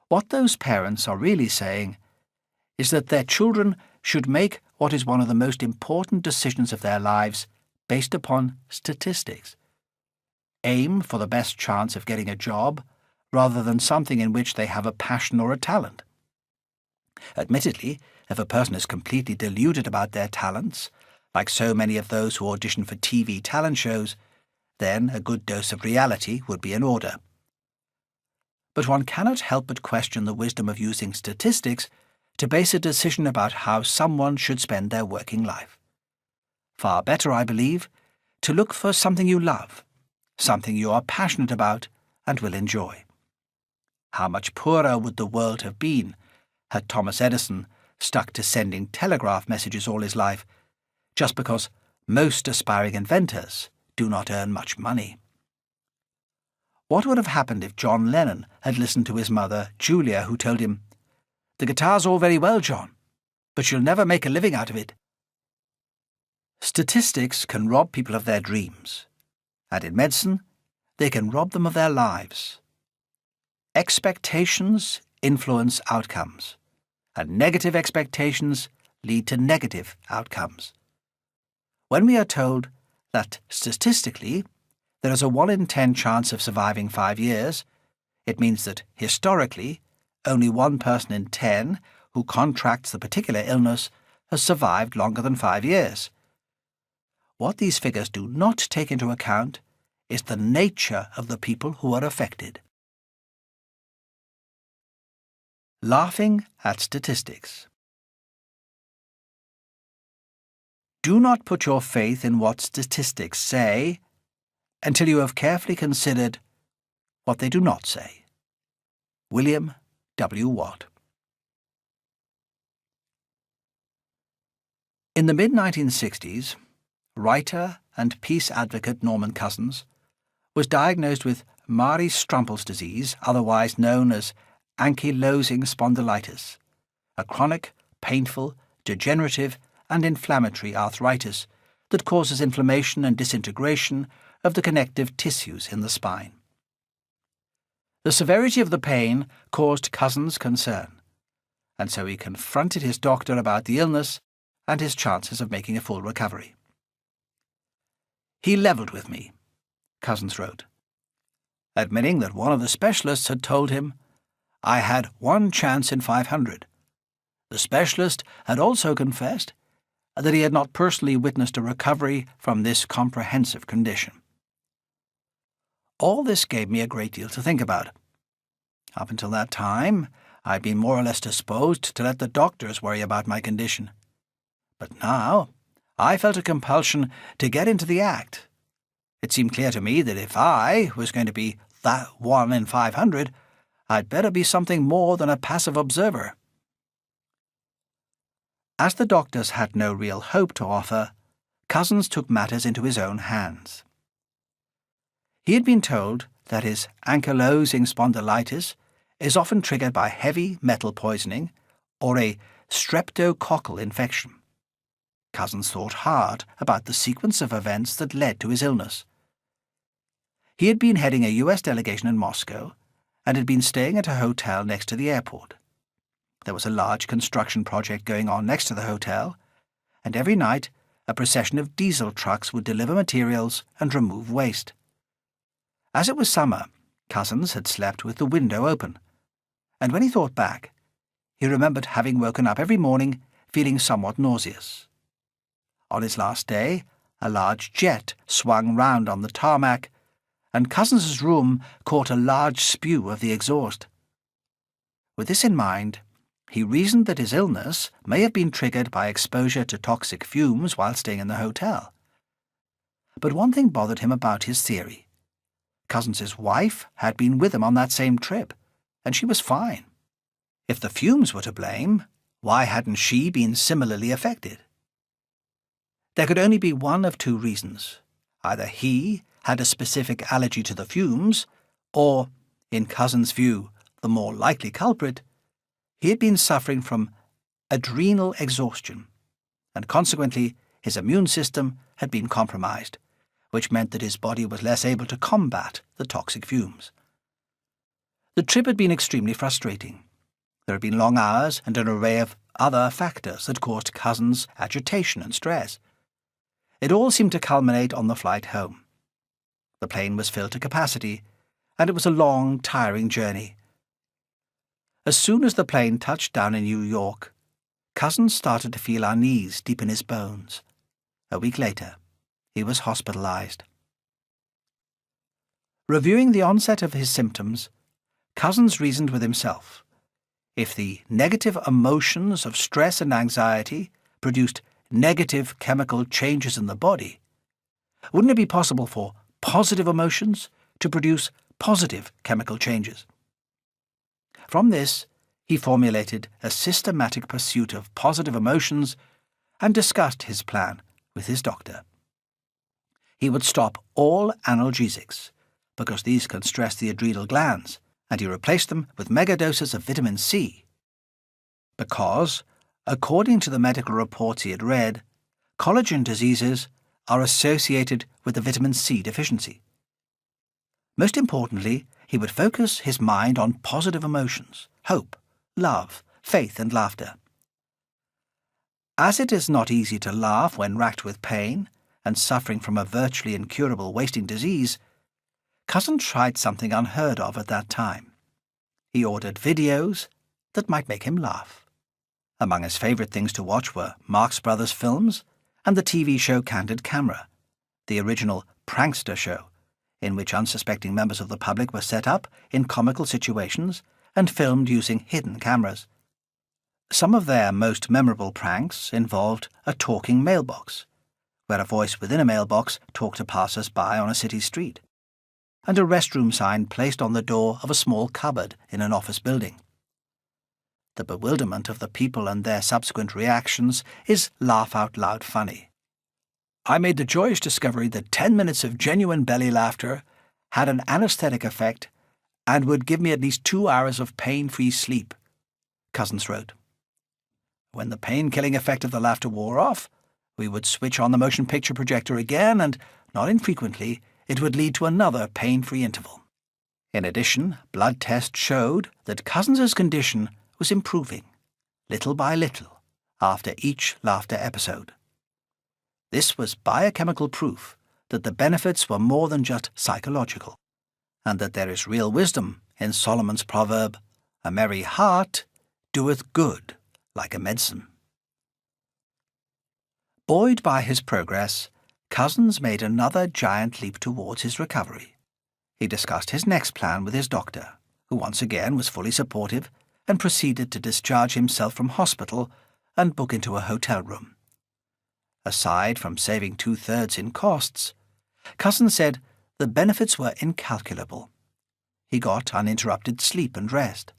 What those parents are really saying is that their children should make what is one of the most important decisions of their lives based upon statistics. Aim for the best chance of getting a job rather than something in which they have a passion or a talent. Admittedly, if a person is completely deluded about their talents, like so many of those who audition for TV talent shows, then a good dose of reality would be in order. But one cannot help but question the wisdom of using statistics to base a decision about how someone should spend their working life. Far better, I believe, to look for something you love, something you are passionate about and will enjoy. How much poorer would the world have been had Thomas Edison stuck to sending telegraph messages all his life, just because most aspiring inventors do not earn much money? What would have happened if John Lennon had listened to his mother, Julia, who told him, "The guitar's all very well, John, but you'll never make a living out of it"? Statistics can rob people of their dreams, and in medicine, they can rob them of their lives. Expectations influence outcomes, and negative expectations lead to negative outcomes. When we are told that statistically there is a 1 in 10 chance of surviving 5 years, it means that historically only 1 person in 10 who contracts the particular illness has survived longer than 5 years. What these figures do not take into account is the nature of the people who are affected. Laughing at statistics. Do not put your faith in what statistics say until you have carefully considered what they do not say. William W. Watt. In the mid-1960s, writer and peace advocate Norman Cousins was diagnosed with Marie-Strumpel's disease, otherwise known as ankylosing spondylitis, a chronic, painful, degenerative and inflammatory arthritis that causes inflammation and disintegration of the connective tissues in the spine. The severity of the pain caused Cousins concern, and so he confronted his doctor about the illness and his chances of making a full recovery. "He levelled with me," Cousins wrote, admitting that one of the specialists had told him, "I had 1 chance in 500. The specialist had also confessed that he had not personally witnessed a recovery from this comprehensive condition." All this gave me a great deal to think about. Up until that time, I'd been more or less disposed to let the doctors worry about my condition. But now, I felt a compulsion to get into the act. It seemed clear to me that if I was going to be that 1 in 500, I'd better be something more than a passive observer. As the doctors had no real hope to offer, Cousins took matters into his own hands. He had been told that his ankylosing spondylitis is often triggered by heavy metal poisoning or a streptococcal infection. Cousins thought hard about the sequence of events that led to his illness. He had been heading a U.S. delegation in Moscow and had been staying at a hotel next to the airport. There was a large construction project going on next to the hotel, and every night a procession of diesel trucks would deliver materials and remove waste. As it was summer, Cousins had slept with the window open, and when he thought back, he remembered having woken up every morning feeling somewhat nauseous. On his last day, a large jet swung round on the tarmac, and Cousins's room caught a large spew of the exhaust. With this in mind, he reasoned that his illness may have been triggered by exposure to toxic fumes while staying in the hotel. But one thing bothered him about his theory. Cousins's wife had been with him on that same trip, and she was fine. If the fumes were to blame, why hadn't she been similarly affected? There could only be one of two reasons. Either he had a specific allergy to the fumes, or, in Cousins's view, the more likely culprit, he had been suffering from adrenal exhaustion, and consequently his immune system had been compromised, which meant that his body was less able to combat the toxic fumes. The trip had been extremely frustrating. There had been long hours and an array of other factors that caused Cousins agitation and stress. It all seemed to culminate on the flight home. The plane was filled to capacity, and it was a long, tiring journey. As soon as the plane touched down in New York, Cousins started to feel unease deep in his bones. A week later, he was hospitalized. Reviewing the onset of his symptoms, Cousins reasoned with himself. If the negative emotions of stress and anxiety produced negative chemical changes in the body, wouldn't it be possible for positive emotions to produce positive chemical changes? From this, he formulated a systematic pursuit of positive emotions and discussed his plan with his doctor. He would stop all analgesics, because these can stress the adrenal glands, and he replaced them with megadoses of vitamin C. Because, according to the medical reports he had read, collagen diseases are associated with the vitamin C deficiency. Most importantly, he would focus his mind on positive emotions, hope, love, faith, and laughter. As it is not easy to laugh when racked with pain and suffering from a virtually incurable wasting disease, Cousins tried something unheard of at that time. He ordered videos that might make him laugh. Among his favourite things to watch were Marx Brothers films and the TV show Candid Camera, the original prankster show, in which unsuspecting members of the public were set up in comical situations and filmed using hidden cameras. Some of their most memorable pranks involved a talking mailbox, where a voice within a mailbox talked to passers-by on a city street, and a restroom sign placed on the door of a small cupboard in an office building. The bewilderment of the people and their subsequent reactions is laugh-out-loud funny. I made the joyous discovery that 10 minutes of genuine belly laughter had an anesthetic effect and would give me at least 2 hours of pain-free sleep, Cousins wrote. When the pain-killing effect of the laughter wore off, we would switch on the motion picture projector again, and, not infrequently, it would lead to another pain-free interval. In addition, blood tests showed that Cousins's condition was improving, little by little, after each laughter episode. This was biochemical proof that the benefits were more than just psychological, and that there is real wisdom in Solomon's proverb, "A merry heart doeth good like a medicine." Buoyed by his progress, Cousins made another giant leap towards his recovery. He discussed his next plan with his doctor, who once again was fully supportive and proceeded to discharge himself from hospital and book into a hotel room. Aside from saving 2/3 in costs, Cousins said the benefits were incalculable. He got uninterrupted sleep and rest,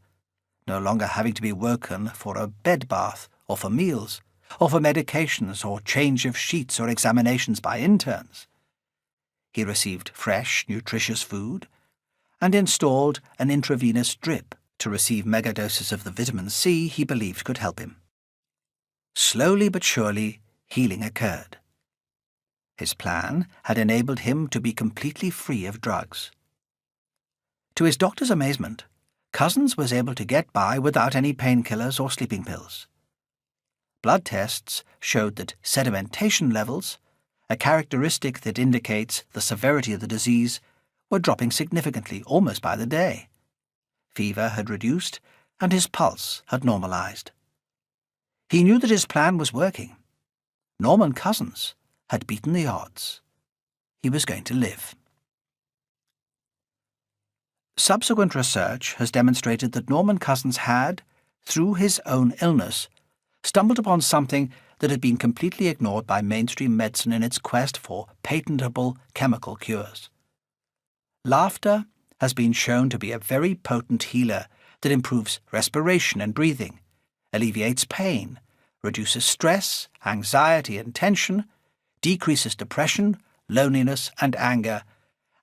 no longer having to be woken for a bed bath or for meals, or for medications or change of sheets or examinations by interns. He received fresh, nutritious food and installed an intravenous drip to receive megadoses of the vitamin C he believed could help him. Slowly but surely, healing occurred. His plan had enabled him to be completely free of drugs. To his doctor's amazement, Cousins was able to get by without any painkillers or sleeping pills. Blood tests showed that sedimentation levels, a characteristic that indicates the severity of the disease, were dropping significantly, almost by the day. Fever had reduced, and his pulse had normalized. He knew that his plan was working. Norman Cousins had beaten the odds. He was going to live. Subsequent research has demonstrated that Norman Cousins had, through his own illness, stumbled upon something that had been completely ignored by mainstream medicine in its quest for patentable chemical cures. Laughter has been shown to be a very potent healer that improves respiration and breathing, alleviates pain, reduces stress, anxiety and tension, decreases depression, loneliness and anger,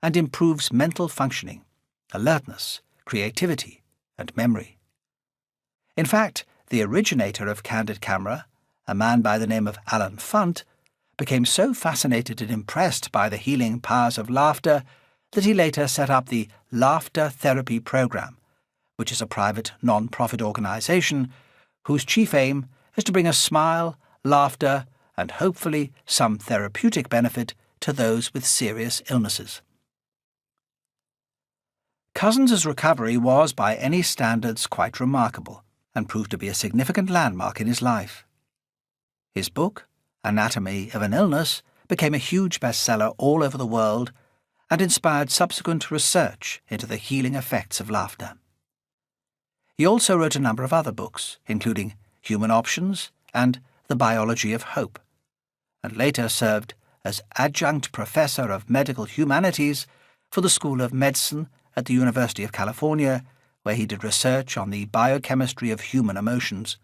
and improves mental functioning, alertness, creativity, and memory. In fact, the originator of candid camera, a man by the name of Alan Funt, became so fascinated and impressed by the healing powers of laughter that he later set up the Laughter Therapy Program, which is a private non-profit organization whose chief aim is to bring a smile, laughter, and hopefully some therapeutic benefit to those with serious illnesses. Cousins' recovery was, by any standards, quite remarkable and proved to be a significant landmark in his life. His book, Anatomy of an Illness, became a huge bestseller all over the world and inspired subsequent research into the healing effects of laughter. He also wrote a number of other books, including Human Options and The Biology of Hope, and later served as adjunct professor of medical humanities for the School of Medicine at the University of California, where he did research on the biochemistry of human emotions.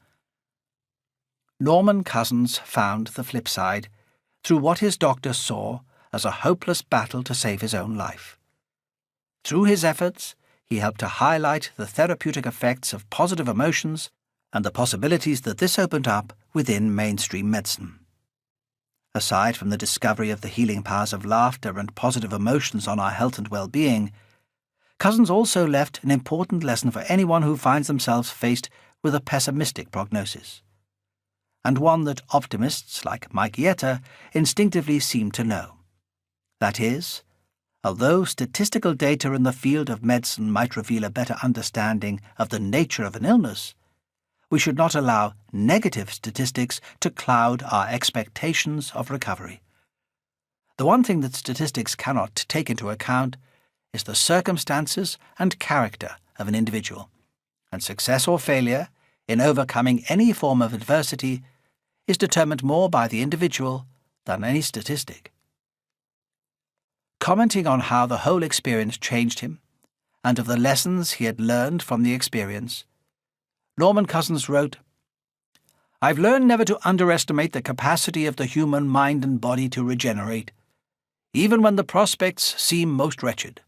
Norman Cousins found the flip side through what his doctor saw as a hopeless battle to save his own life. Through his efforts, he helped to highlight the therapeutic effects of positive emotions and the possibilities that this opened up within mainstream medicine. Aside from the discovery of the healing powers of laughter and positive emotions on our health and well-being, Cousins also left an important lesson for anyone who finds themselves faced with a pessimistic prognosis, and one that optimists like Mike Yetter instinctively seem to know. That is, although statistical data in the field of medicine might reveal a better understanding of the nature of an illness, we should not allow negative statistics to cloud our expectations of recovery. The one thing that statistics cannot take into account is the circumstances and character of an individual, and success or failure in overcoming any form of adversity is determined more by the individual than any statistic. Commenting on how the whole experience changed him, and of the lessons he had learned from the experience, Norman Cousins wrote, "I've learned never to underestimate the capacity of the human mind and body to regenerate, even when the prospects seem most wretched.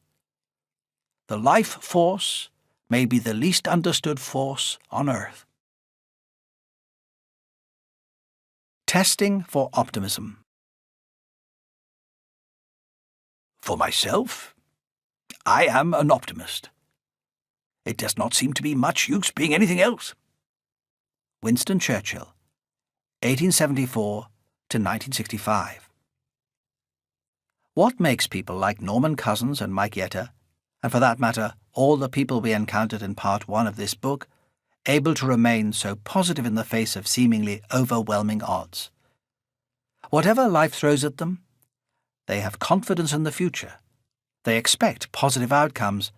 The life force may be the least understood force on earth." Testing for optimism. For myself, I am an optimist. It does not seem to be much use being anything else. Winston Churchill, 1874 to 1965. What makes people like Norman Cousins and Mike Yetter, and for that matter, all the people we encountered in part 1 of this book, able to remain so positive in the face of seemingly overwhelming odds? Whatever life throws at them, they have confidence in the future. They expect positive outcomes,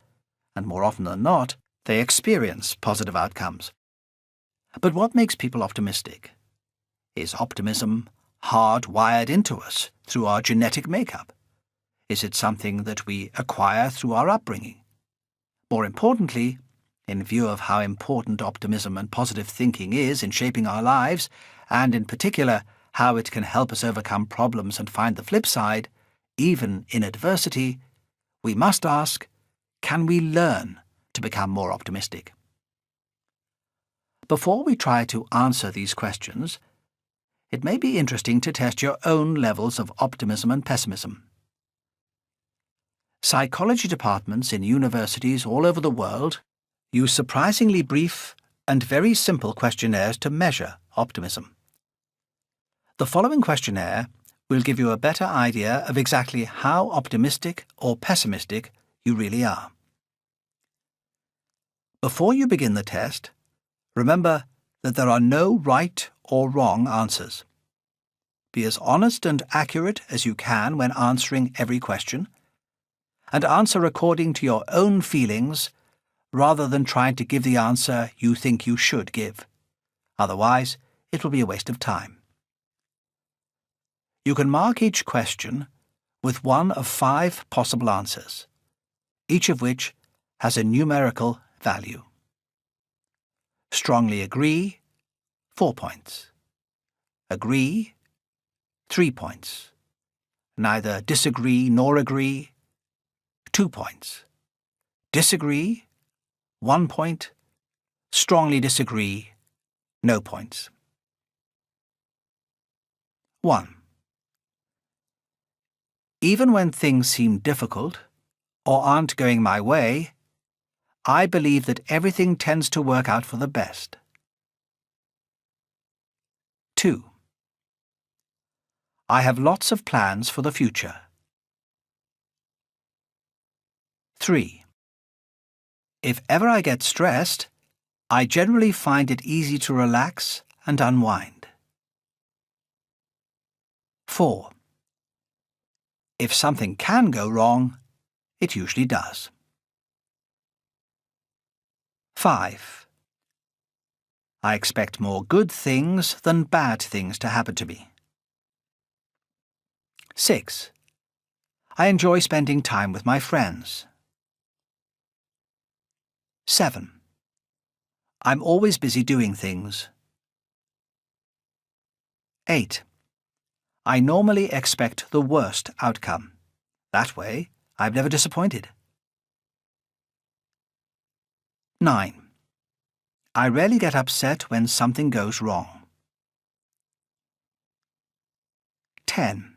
and more often than not, they experience positive outcomes. But what makes people optimistic? Is optimism hardwired into us through our genetic makeup? Is it something that we acquire through our upbringing? More importantly, in view of how important optimism and positive thinking is in shaping our lives, and in particular how it can help us overcome problems and find the flip side, even in adversity, we must ask, can we learn to become more optimistic? Before we try to answer these questions, it may be interesting to test your own levels of optimism and pessimism. Psychology departments in universities all over the world Use surprisingly brief and very simple questionnaires to measure optimism. The following questionnaire will give you a better idea of exactly how optimistic or pessimistic you really are. Before you begin the test, remember that there are no right or wrong answers. Be as honest and accurate as you can when answering every question, and answer according to your own feelings rather than trying to give the answer you think you should give. Otherwise, it will be a waste of time. You can mark each question with one of 5 possible answers, each of which has a numerical value. Strongly agree, 4 points. Agree, 3 points. Neither disagree nor agree, 2 points. Disagree, 1 point. Strongly disagree, no points. 1. Even when things seem difficult or aren't going my way, I believe that everything tends to work out for the best. 2. I have lots of plans for the future. 3. If ever I get stressed, I generally find it easy to relax and unwind. 4. If something can go wrong, it usually does. 5. I expect more good things than bad things to happen to me. 6. I enjoy spending time with my friends. 7. I'm always busy doing things. 8. I normally expect the worst outcome. That way, I'm never disappointed. 9. I rarely get upset when something goes wrong. 10.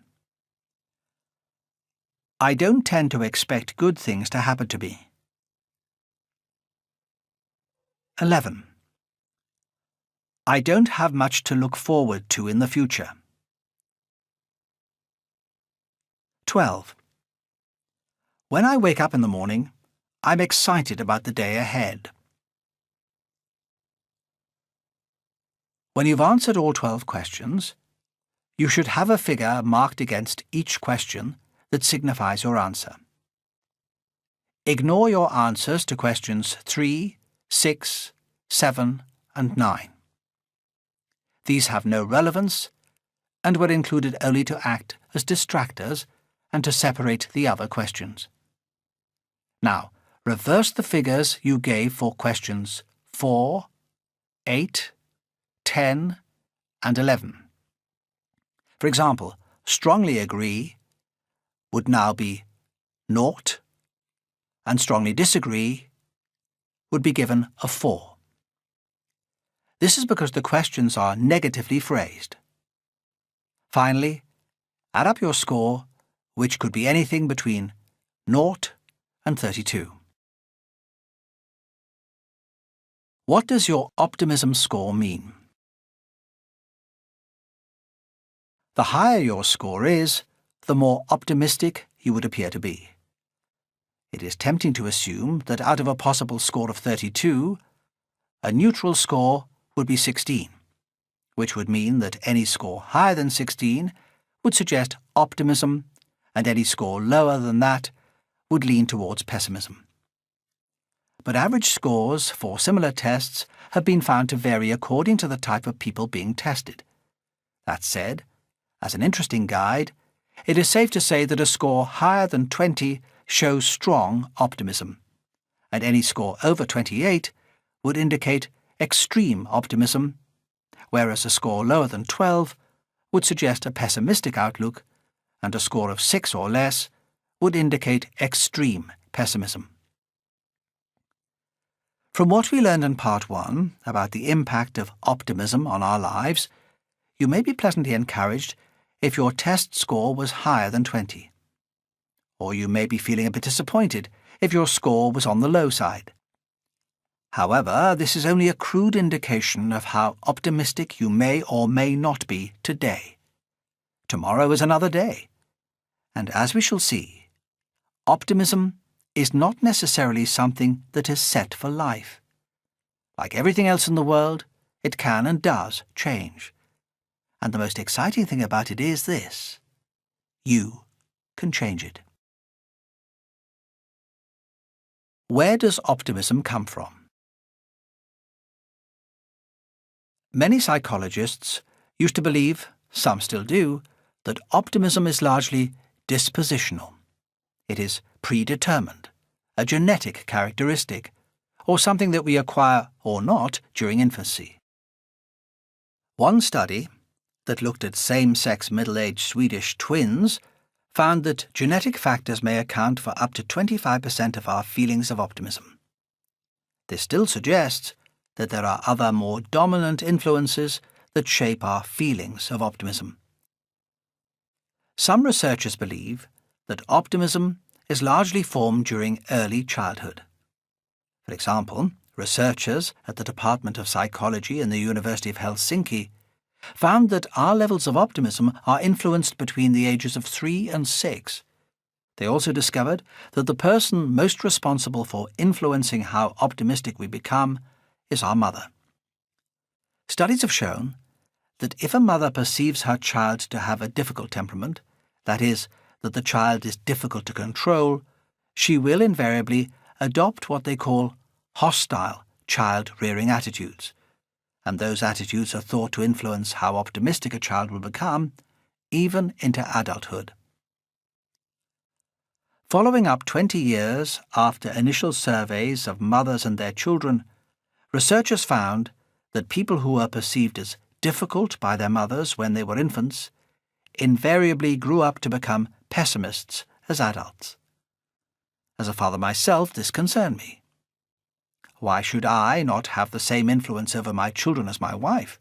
I don't tend to expect good things to happen to me. 11. I don't have much to look forward to in the future. 12. When I wake up in the morning, I'm excited about the day ahead. When you've answered all 12 questions, you should have a figure marked against each question that signifies your answer. Ignore your answers to questions 3, 6, 7, and 9. These have no relevance and were included only to act as distractors and to separate the other questions. Now, reverse the figures you gave for questions 4, 8, 10, and 11. For example, strongly agree would now be 0, and strongly disagree would be given a 4. This is because the questions are negatively phrased. Finally, add up your score, which could be anything between 0 and 32. What does your optimism score mean? The higher your score is, the more optimistic you would appear to be. It is tempting to assume that out of a possible score of 32, a neutral score would be 16, which would mean that any score higher than 16 would suggest optimism, and any score lower than that would lean towards pessimism. But average scores for similar tests have been found to vary according to the type of people being tested. That said, as an interesting guide, it is safe to say that a score higher than 20 shows strong optimism, and any score over 28 would indicate extreme optimism, whereas a score lower than 12 would suggest a pessimistic outlook, and a score of 6 or less would indicate extreme pessimism. From what we learned in Part 1 about the impact of optimism on our lives, you may be pleasantly encouraged if your test score was higher than 20. Or you may be feeling a bit disappointed if your score was on the low side. However, this is only a crude indication of how optimistic you may or may not be today. Tomorrow is another day, and as we shall see, optimism is not necessarily something that is set for life. Like everything else in the world, it can and does change. And the most exciting thing about it is this: you can change it. Where does optimism come from? Many psychologists used to believe, some still do, that optimism is largely dispositional. It is predetermined, a genetic characteristic, or something that we acquire or not during infancy. One study that looked at same-sex middle-aged Swedish twins found that genetic factors may account for up to 25% of our feelings of optimism. This still suggests that there are other more dominant influences that shape our feelings of optimism. Some researchers believe that optimism is largely formed during early childhood. For example, researchers at the Department of Psychology in the University of Helsinki found that our levels of optimism are influenced between the ages of 3 and 6. They also discovered that the person most responsible for influencing how optimistic we become is our mother. Studies have shown that if a mother perceives her child to have a difficult temperament, that is, that the child is difficult to control, she will invariably adopt what they call hostile child-rearing attitudes, and those attitudes are thought to influence how optimistic a child will become, even into adulthood. Following up 20 years after initial surveys of mothers and their children, researchers found that people who were perceived as difficult by their mothers when they were infants invariably grew up to become pessimists as adults. As a father myself, this concerned me. Why should I not have the same influence over my children as my wife?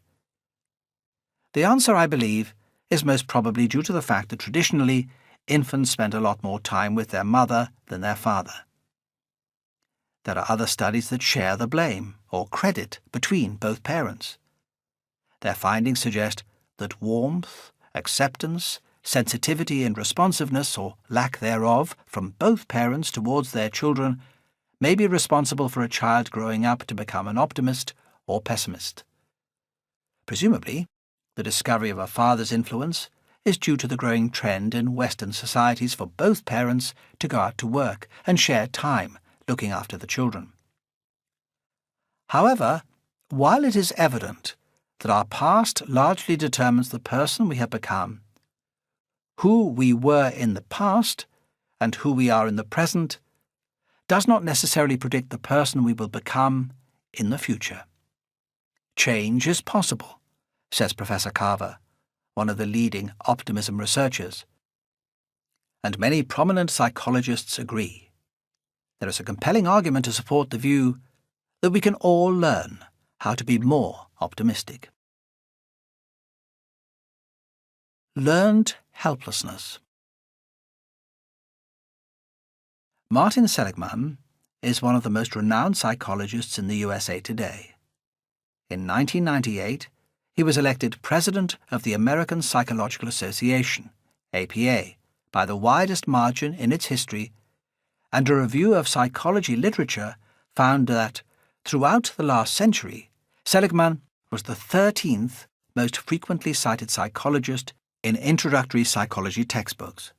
The answer, I believe, is most probably due to the fact that traditionally infants spend a lot more time with their mother than their father. There are other studies that share the blame or credit between both parents. Their findings suggest that warmth, acceptance, sensitivity and responsiveness, or lack thereof, from both parents towards their children may be responsible for a child growing up to become an optimist or pessimist. Presumably, the discovery of a father's influence is due to the growing trend in Western societies for both parents to go out to work and share time looking after the children. However, while it is evident that our past largely determines the person we have become, who we were in the past and who we are in the present does not necessarily predict the person we will become in the future. Change is possible, says Professor Carver, one of the leading optimism researchers. And many prominent psychologists agree. There is a compelling argument to support the view that we can all learn how to be more optimistic. Learned helplessness. Martin Seligman is one of the most renowned psychologists in the USA today. In 1998, he was elected President of the American Psychological Association, APA, by the widest margin in its history, and a review of psychology literature found that, throughout the last century, Seligman was the 13th most frequently cited psychologist in introductory psychology textbooks.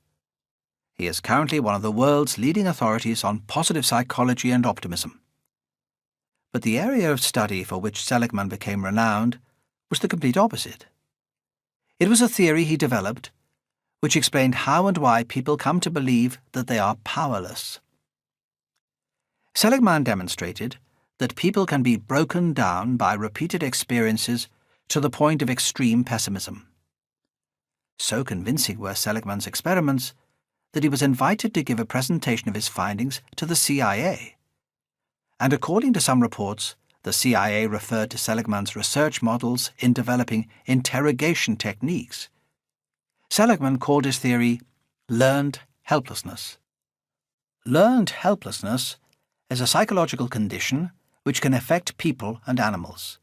He is currently one of the world's leading authorities on positive psychology and optimism. But the area of study for which Seligman became renowned was the complete opposite. It was a theory he developed which explained how and why people come to believe that they are powerless. Seligman demonstrated that people can be broken down by repeated experiences to the point of extreme pessimism. So convincing were Seligman's experiments that he was invited to give a presentation of his findings to the CIA. And according to some reports, the CIA referred to Seligman's research models in developing interrogation techniques. Seligman called his theory learned helplessness. Learned helplessness is a psychological condition which can affect people and animals.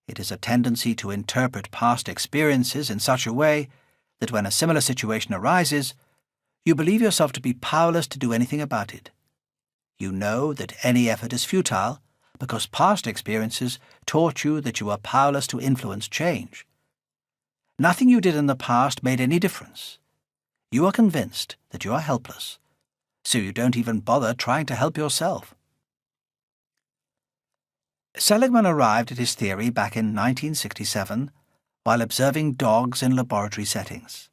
It is a tendency to interpret past experiences in such a way that when a similar situation arises, you believe yourself to be powerless to do anything about it. You know that any effort is futile because past experiences taught you that you are powerless to influence change. Nothing you did in the past made any difference. You are convinced that you are helpless, so you don't even bother trying to help yourself. Seligman arrived at his theory back in 1967 while observing dogs in laboratory settings.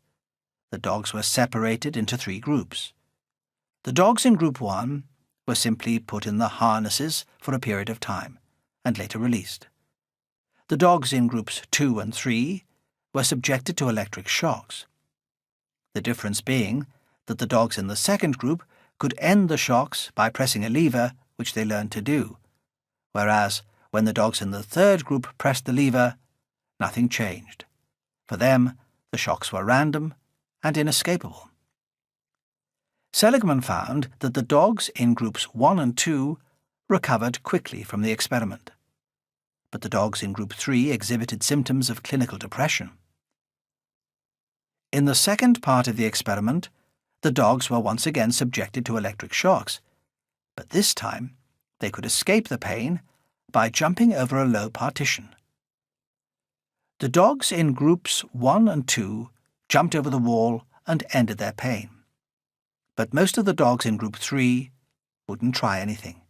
The dogs were separated into 3 groups. The dogs in Group 1 were simply put in the harnesses for a period of time and later released. The dogs in Groups 2 and 3 were subjected to electric shocks. The difference being that the dogs in the second group could end the shocks by pressing a lever, which they learned to do, whereas when the dogs in the third group pressed the lever, nothing changed. For them, the shocks were random and inescapable. Seligman found that the dogs in Groups 1 and 2 recovered quickly from the experiment, but the dogs in Group 3 exhibited symptoms of clinical depression. In the second part of the experiment, the dogs were once again subjected to electric shocks, but this time they could escape the pain by jumping over a low partition. The dogs in Groups 1 and 2 jumped over the wall and ended their pain. But most of the dogs in Group 3 wouldn't try anything.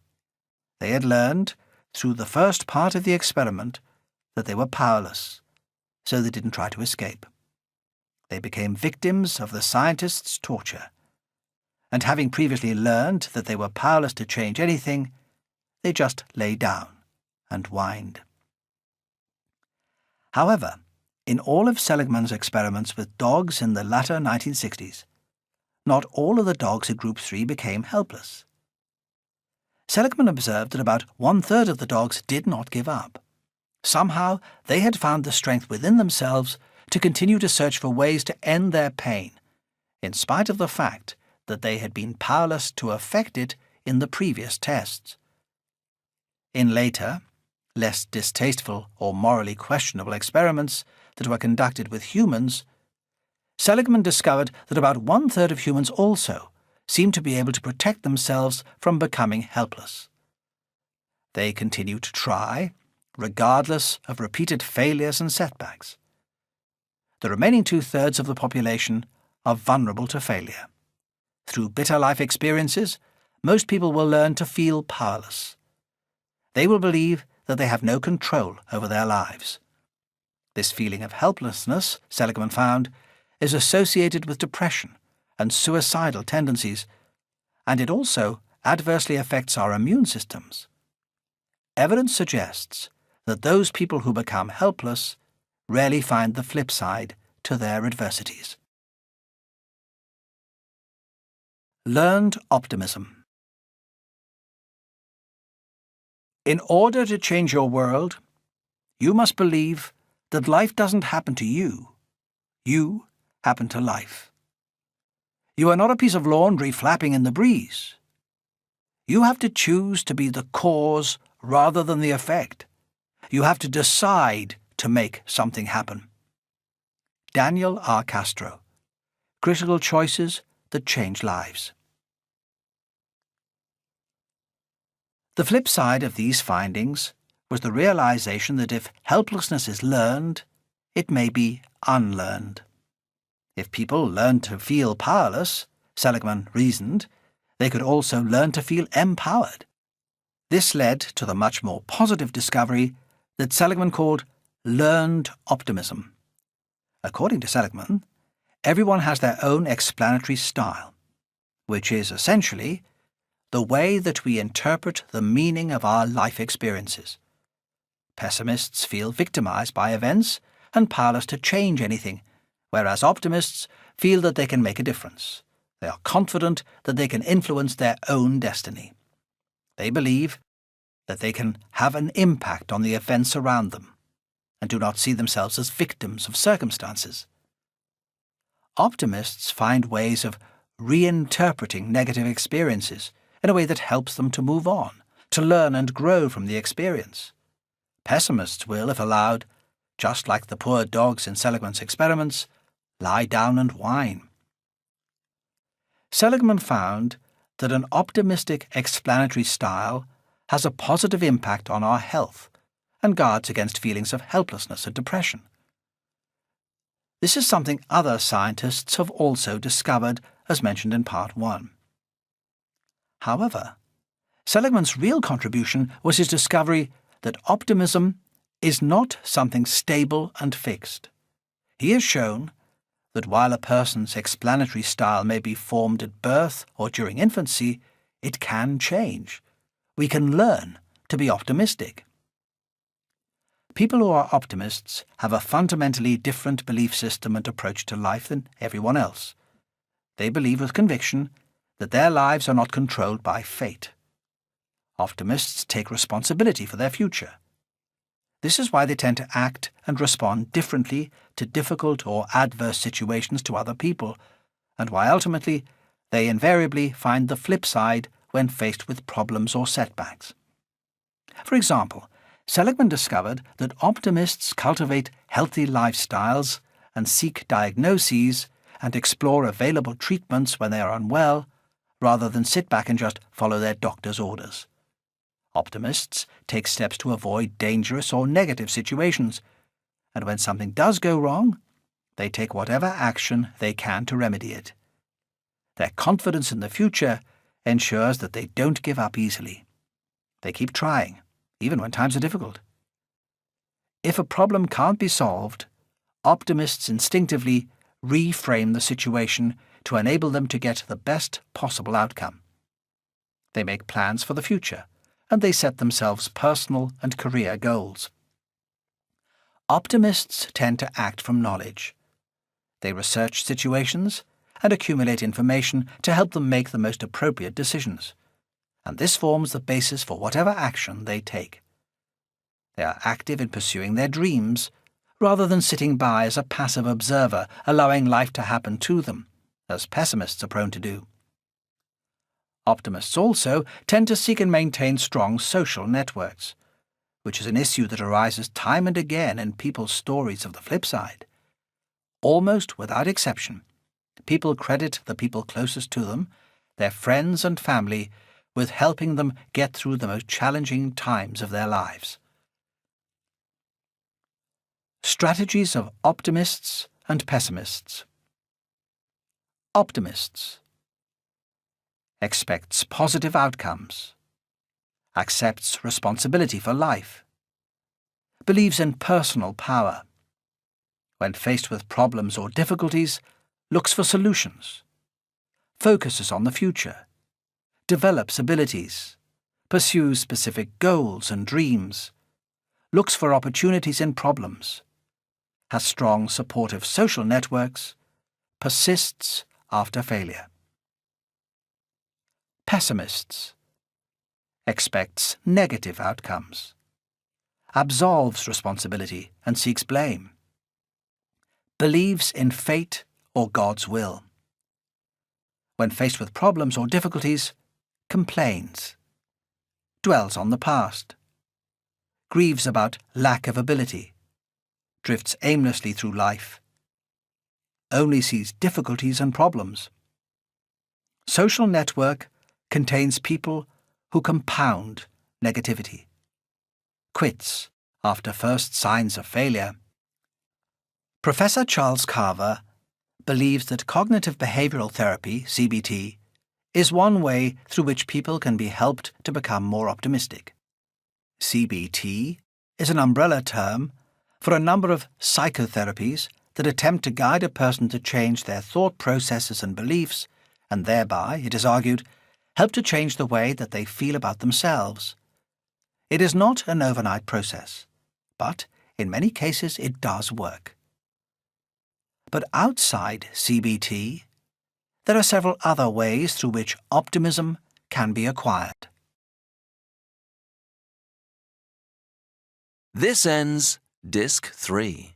They had learned, through the first part of the experiment, that they were powerless, so they didn't try to escape. They became victims of the scientists' torture, and having previously learned that they were powerless to change anything, they just lay down and whined. However, in all of Seligman's experiments with dogs in the latter 1960s, not all of the dogs in Group 3 became helpless. Seligman observed that about 1/3 of the dogs did not give up. Somehow, they had found the strength within themselves to continue to search for ways to end their pain, in spite of the fact that they had been powerless to affect it in the previous tests. In later, less distasteful or morally questionable experiments that were conducted with humans, Seligman discovered that about 1/3 of humans also seemed to be able to protect themselves from becoming helpless. They continued to try, regardless of repeated failures and setbacks. The remaining 2/3 of the population are vulnerable to failure. Through bitter life experiences, most people will learn to feel powerless. They will believe that they have no control over their lives. This feeling of helplessness, Seligman found, is associated with depression and suicidal tendencies, and it also adversely affects our immune systems. Evidence suggests that those people who become helpless rarely find the flip side to their adversities. Learned optimism. In order to change your world, you must believe that life doesn't happen to you. You happen to life. You are not a piece of laundry flapping in the breeze. You have to choose to be the cause rather than the effect. You have to decide to make something happen. Daniel R. Castro. Critical Choices That Change Lives. The flip side of these findings was the realization that if helplessness is learned, it may be unlearned. If people learned to feel powerless, Seligman reasoned, they could also learn to feel empowered. This led to the much more positive discovery that Seligman called learned optimism. According to Seligman, everyone has their own explanatory style, which is essentially the way that we interpret the meaning of our life experiences. Pessimists feel victimized by events and powerless to change anything, whereas optimists feel that they can make a difference. They are confident that they can influence their own destiny. They believe that they can have an impact on the events around them and do not see themselves as victims of circumstances. Optimists find ways of reinterpreting negative experiences in a way that helps them to move on, to learn and grow from the experience. Pessimists will, if allowed, just like the poor dogs in Seligman's experiments, lie down and whine. Seligman found that an optimistic explanatory style has a positive impact on our health and guards against feelings of helplessness and depression. This is something other scientists have also discovered, as mentioned in Part 1. However, Seligman's real contribution was his discovery that optimism is not something stable and fixed. He has shown that while a person's explanatory style may be formed at birth or during infancy, it can change. We can learn to be optimistic. People who are optimists have a fundamentally different belief system and approach to life than everyone else. They believe with conviction that their lives are not controlled by fate. Optimists take responsibility for their future. This is why they tend to act and respond differently to difficult or adverse situations to other people, and why ultimately they invariably find the flip side when faced with problems or setbacks. For example, Seligman discovered that optimists cultivate healthy lifestyles and seek diagnoses and explore available treatments when they are unwell, rather than sit back and just follow their doctor's orders. Optimists take steps to avoid dangerous or negative situations, and when something does go wrong, they take whatever action they can to remedy it. Their confidence in the future ensures that they don't give up easily. They keep trying, even when times are difficult. If a problem can't be solved, optimists instinctively reframe the situation to enable them to get the best possible outcome. They make plans for the future, and they set themselves personal and career goals. Optimists tend to act from knowledge. They research situations and accumulate information to help them make the most appropriate decisions, and this forms the basis for whatever action they take. They are active in pursuing their dreams, rather than sitting by as a passive observer, allowing life to happen to them, as pessimists are prone to do. Optimists also tend to seek and maintain strong social networks, which is an issue that arises time and again in people's stories of the flip side. Almost without exception, people credit the people closest to them, their friends and family, with helping them get through the most challenging times of their lives. Strategies of optimists and pessimists. Optimists. Expects positive outcomes. Accepts responsibility for life. Believes in personal power. When faced with problems or difficulties, looks for solutions. Focuses on the future. Develops abilities. Pursues specific goals and dreams. Looks for opportunities in problems. Has strong supportive social networks. Persists after failure. Pessimists. Expects negative outcomes. Absolves responsibility and seeks blame. Believes in fate or God's will. When faced with problems or difficulties, complains. Dwells on the past. Grieves about lack of ability. Drifts aimlessly through life. Only sees difficulties and problems. Social network contains people who compound negativity. Quits after first signs of failure. Professor Charles Carver believes that cognitive behavioral therapy, CBT, is one way through which people can be helped to become more optimistic. CBT is an umbrella term for a number of psychotherapies that attempt to guide a person to change their thought processes and beliefs, and thereby, it is argued, help to change the way that they feel about themselves. It is not an overnight process, but in many cases it does work. But outside CBT, there are several other ways through which optimism can be acquired. This ends Disc 3.